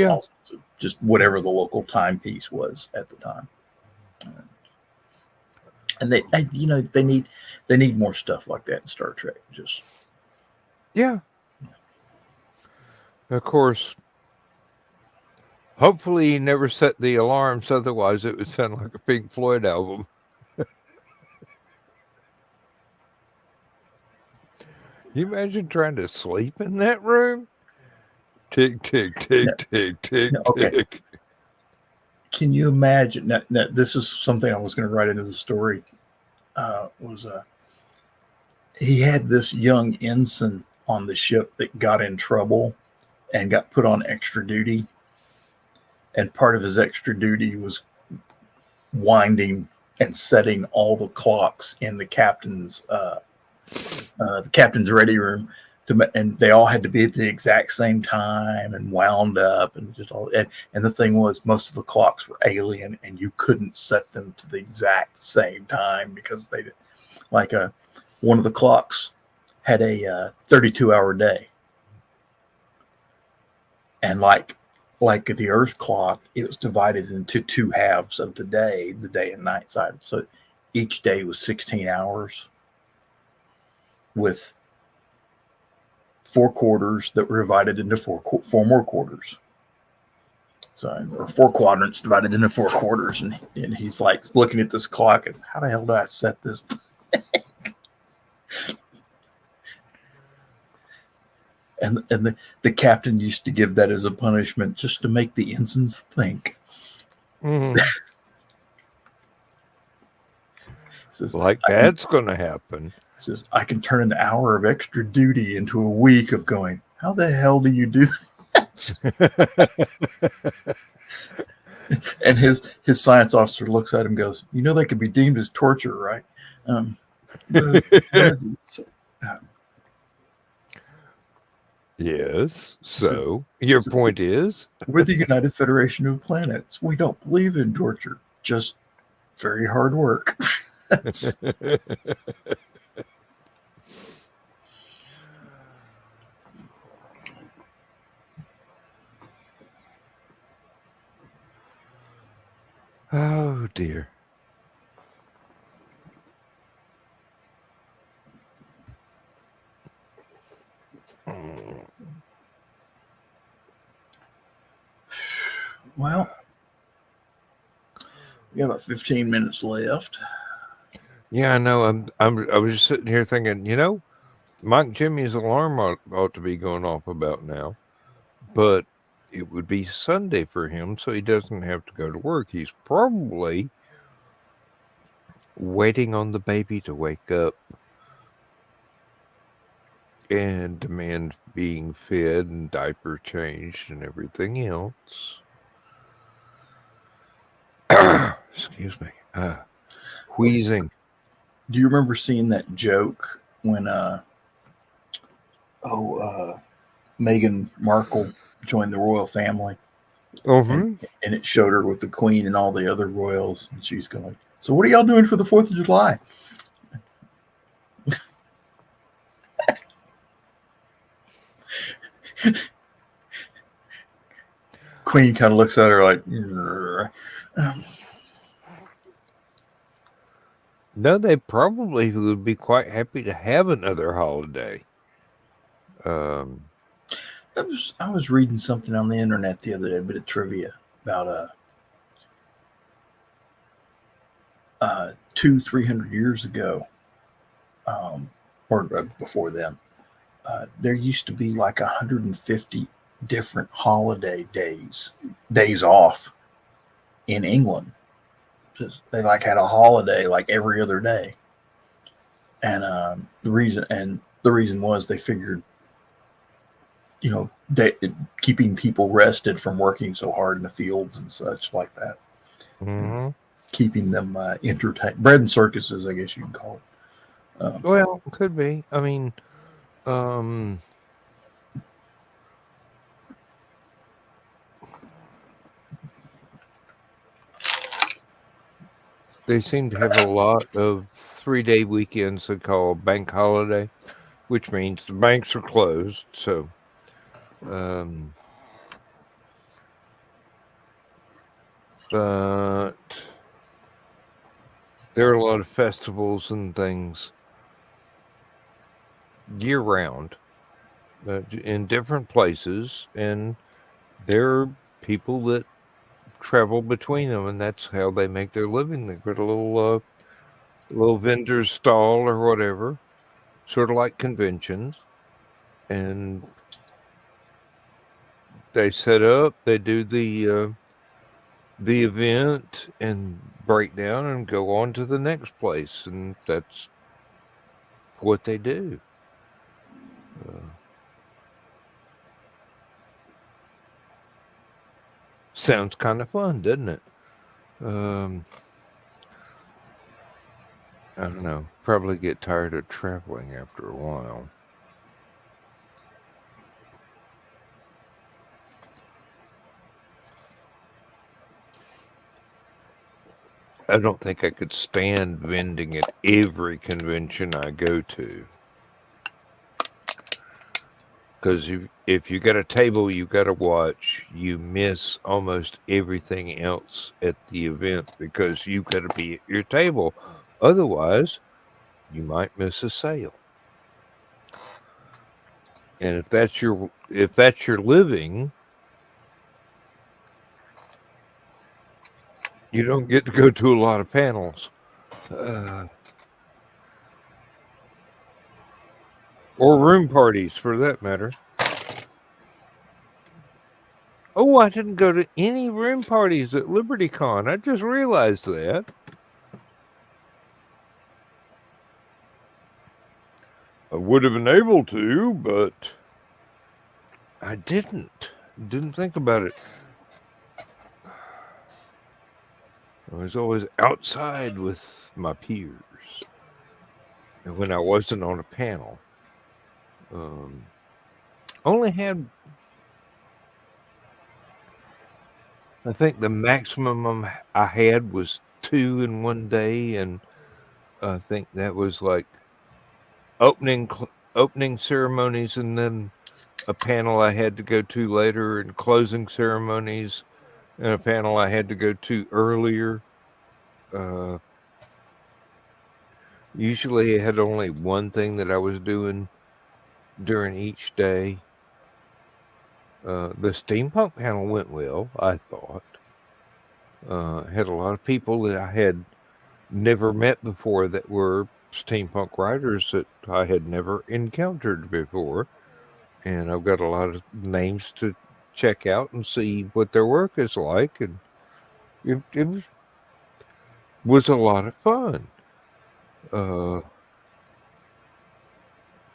just whatever the local timepiece was at the time. And they need more stuff like that in Star Trek. Just of course. Hopefully, he never set the alarms. Otherwise, it would sound like a Pink Floyd album. You imagine trying to sleep in that room? Tick, tick, tick, tick, tick, tick. Can you imagine? Now, this is something I was going to write into the story. He had this young ensign on the ship that got in trouble and got put on extra duty. And part of his extra duty was winding and setting all the clocks in the captain's ready room, and they all had to be at the exact same time and wound up and just all. And the thing was, most of the clocks were alien, and you couldn't set them to the exact same time because they did. Like one of the clocks had a 32-hour day, and like like the Earth clock, it was divided into two halves of the day and night side. So each day was 16 hours with 4 quarters that were divided into four more quarters. So, or 4 quadrants divided into 4 quarters. And he's like looking at this clock and how the hell do I set this? And the captain used to give that as a punishment just to make the ensigns think. Says, like that's going to happen. Says, I can turn an hour of extra duty into a week of going, how the hell do you do that? And his science officer looks at him and goes, you know, that could be deemed as torture, right? Yes. So your point is? We're the United Federation of Planets. We don't believe in torture, just very hard work. Oh, dear. Well, we got about 15 minutes left. Yeah, I know. I was just sitting here thinking, you know, Mike Jimmy's alarm ought to be going off about now, but it would be Sunday for him, so he doesn't have to go to work. He's probably waiting on the baby to wake up and demand being fed and diaper changed and everything else. Excuse me. Wheezing. Do you remember seeing that joke when Meghan Markle joined the royal family? And it showed her with the Queen and all the other royals, and she's going, so what are y'all doing for the 4th of July? Queen kind of looks at her like, no, they probably would be quite happy to have another holiday. I was reading something on the internet the other day, a bit of trivia about 200-300 years ago, or before then, there used to be like 150 different holiday days off in England. They like had a holiday like every other day, and the reason was they figured, you know, keeping people rested from working so hard in the fields and such like that, keeping them entertained. Bread and circuses, I guess you can call it. Well, could be. I mean, they seem to have a lot of 3-day weekends they call bank holiday, which means the banks are closed. So, but there are a lot of festivals and things year round in different places, and there are people that travel between them, and that's how they make their living. They put a little vendor's stall or whatever, sort of like conventions, and they set up, they do the event and break down and go on to the next place, and that's what they do. Sounds kind of fun, doesn't it? I don't know. Probably get tired of traveling after a while. I don't think I could stand vending at every convention I go to. Because if you got a table you got to watch, you miss almost everything else at the event because you've got to be at your table. Otherwise, you might miss a sale. And if that's your living, you don't get to go to a lot of panels. Or room parties, for that matter. Oh, I didn't go to any room parties at LibertyCon. I just realized that. I would have been able to, but I didn't. Didn't think about it. I was always outside with my peers. And when I wasn't on a panel, only had, I think the maximum I had was 2 in one day, and I think that was like opening ceremonies, and then a panel I had to go to later, and closing ceremonies, and a panel I had to go to earlier. Usually I had only one thing that I was doing during each day. The steampunk panel went well, I thought. Had a lot of people that I had never met before that were steampunk writers that I had never encountered before. And I've got a lot of names to check out and see what their work is like. And it was a lot of fun.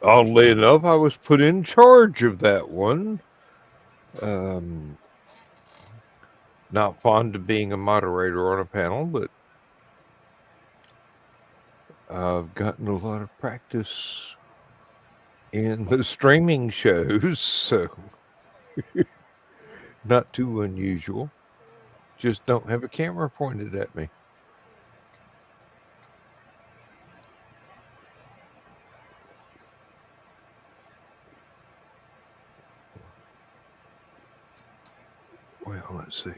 Oddly enough, I was put in charge of that one. Not fond of being a moderator on a panel, but I've gotten a lot of practice in the streaming shows, so not too unusual. Just don't have a camera pointed at me. Well, let's see.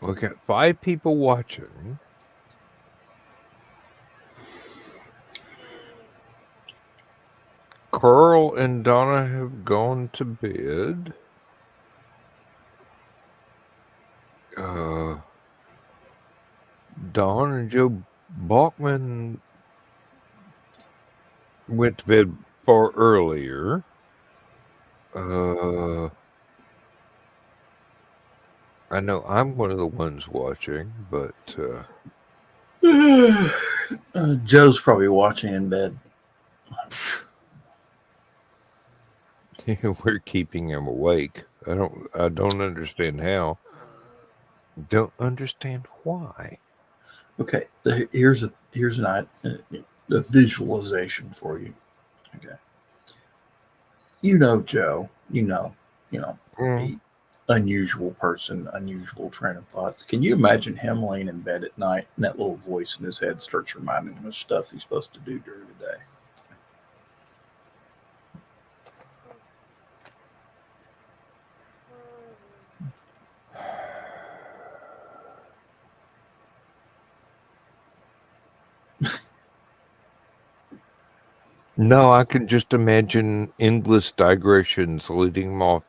We got 5 people watching. Carl and Donna have gone to bed. Don and Joe Balkman went to bed far earlier. I know I'm one of the ones watching, but Joe's probably watching in bed. we're keeping him awake. I don't understand how. Don't understand why. Okay, here's a visualization for you. Okay, Joe. Unusual person, unusual train of thought. Can you imagine him laying in bed at night and that little voice in his head starts reminding him of stuff he's supposed to do during the day? No, I can just imagine endless digressions leading him off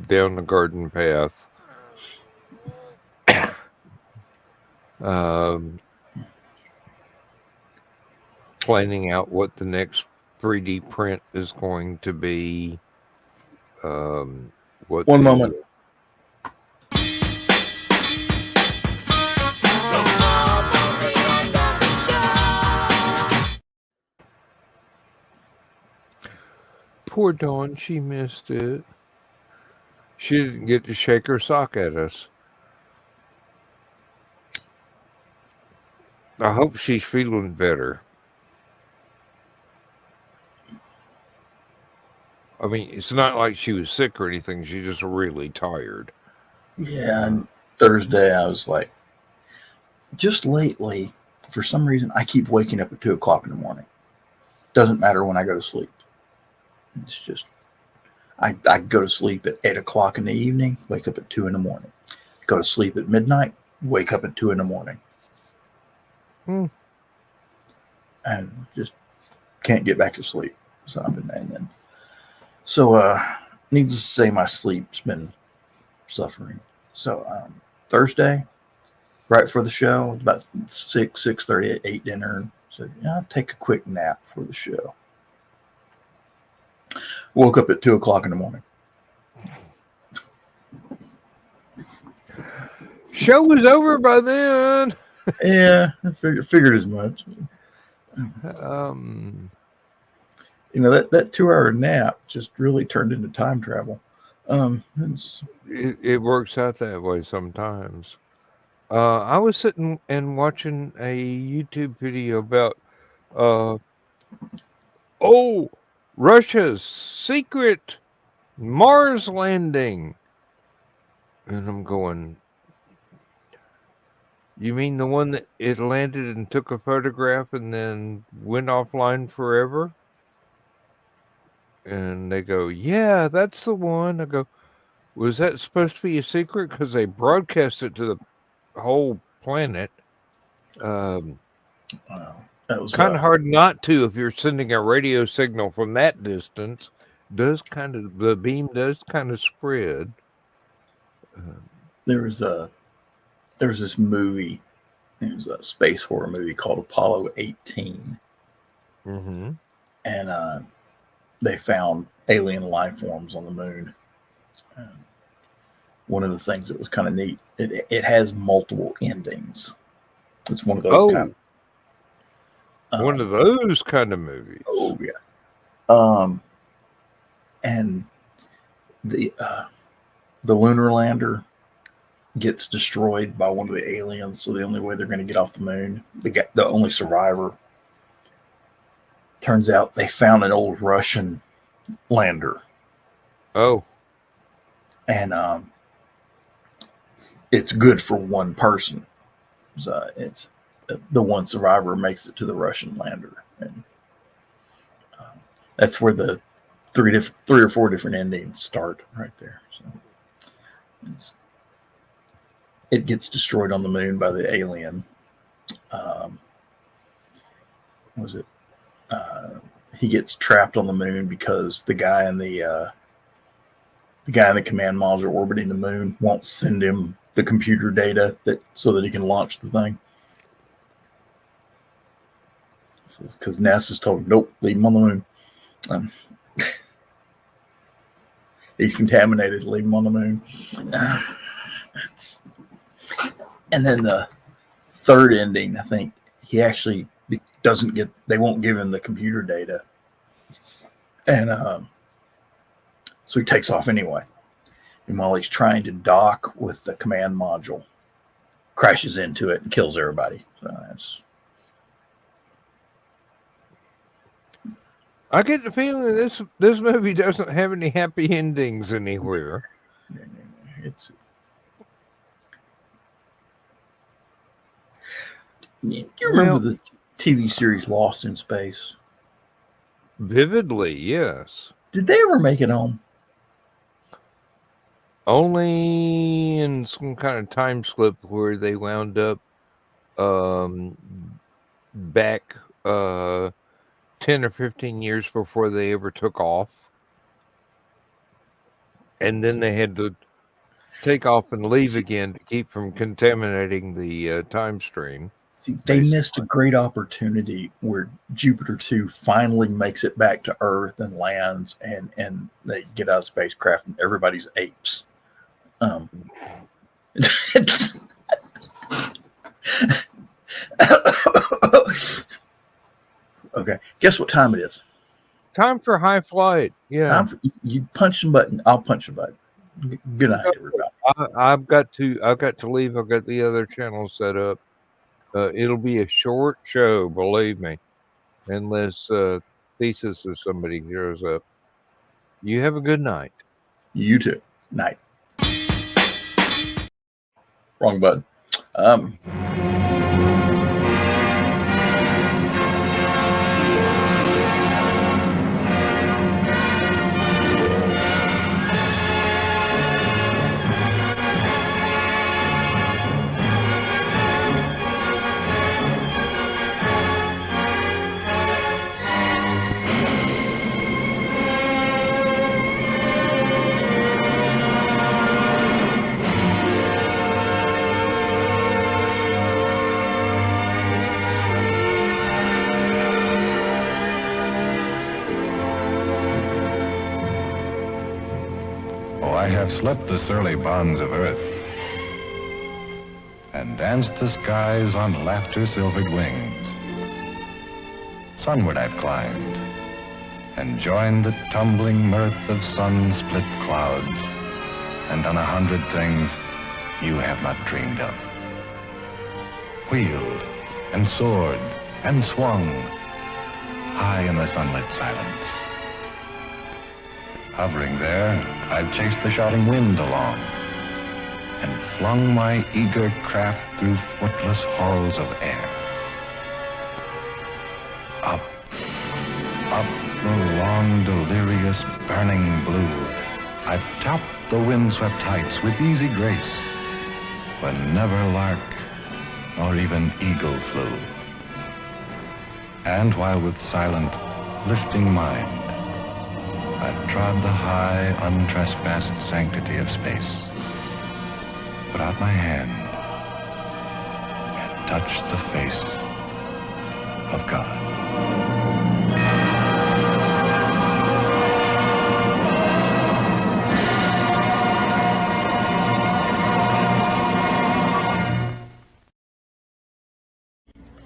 down the garden path. Planning out what the next 3D print is going to be. One moment. Poor Dawn, she missed it. She didn't get to shake her sock at us. I hope she's feeling better. I mean, it's not like she was sick or anything. She's just really tired. Yeah, and Thursday I was like, just lately, for some reason, I keep waking up at 2 o'clock in the morning. Doesn't matter when I go to sleep. It's just, I go to sleep at 8 o'clock in the evening, wake up at 2 in the morning. Go to sleep at midnight, wake up at 2 in the morning. And just can't get back to sleep. So I've been, and then, so needless to say, my sleep's been suffering. So Thursday, right before the show, about 6:30, ate dinner. So I'll take a quick nap for the show. Woke up at 2 o'clock in the morning. Show was over by then. Yeah, I figured as much. You know, that 2-hour nap just really turned into time travel. It works out that way sometimes. I was sitting and watching a YouTube video about Russia's secret Mars landing. And I'm going, you mean the one that it landed and took a photograph and then went offline forever? And they go, yeah, that's the one. I go, was that supposed to be a secret? Because they broadcast it to the whole planet. That was kind of hard not to if you're sending a radio signal from that distance. The beam does kind of spread. There was this movie. It was a space horror movie called Apollo 18. Mm-hmm. And they found alien life forms on the moon. One of the things that was kind of neat, it has multiple endings. It's one of those kind of, one of those kind of movies. Oh yeah. And the lunar lander gets destroyed by one of the aliens, so the only way they're going to get off the moon, the only survivor, turns out they found an old Russian lander. Oh. And it's good for one person. So it's the one survivor makes it to the Russian lander, and that's where the three or four different endings start right there. So it gets destroyed on the moon by the alien. He gets trapped on the moon because the guy in the command module orbiting the moon won't send him the computer data so that he can launch the thing. Because NASA's told him, nope, leave him on the moon. He's contaminated, leave him on the moon. And then the third ending, I think he actually they won't give him the computer data. And so he takes off anyway. And while he's trying to dock with the command module, crashes into it and kills everybody. So that's... I get the feeling that this movie doesn't have any happy endings anywhere. It's... Do you remember the TV series Lost in Space? Vividly, yes. Did they ever make it home? Only in some kind of time slip where they wound up back 10 or 15 years before they ever took off. And then they had to take off and leave again to keep from contaminating the time stream. See, they missed a great opportunity where Jupiter 2 finally makes it back to Earth and lands, and they get out of spacecraft and everybody's apes. Okay, guess what time it is? Time for high flight. Yeah. You punch the button. I'll punch the button. Good night, everybody. I've got to leave. I've got the other channel set up. It'll be a short show, believe me, unless Thesis or somebody shows up. You have a good night. You too. Night. Wrong button. Oh, I have slept the surly bonds of earth and danced the skies on laughter-silvered wings. Sunward I've climbed and joined the tumbling mirth of sun-split clouds and done 100 things you have not dreamed of. Wheeled and soared and swung high in the sunlit silence. Hovering there, I've chased the shouting wind along and flung my eager craft through footless halls of air. Up, up the long, delirious, burning blue, I've topped the windswept heights with easy grace, when never lark nor even eagle flew. And while with silent, lifting mind, I've trod the high, untrespassed sanctity of space, put out my hand and touched the face of God.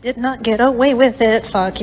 Did not get away with it, fuck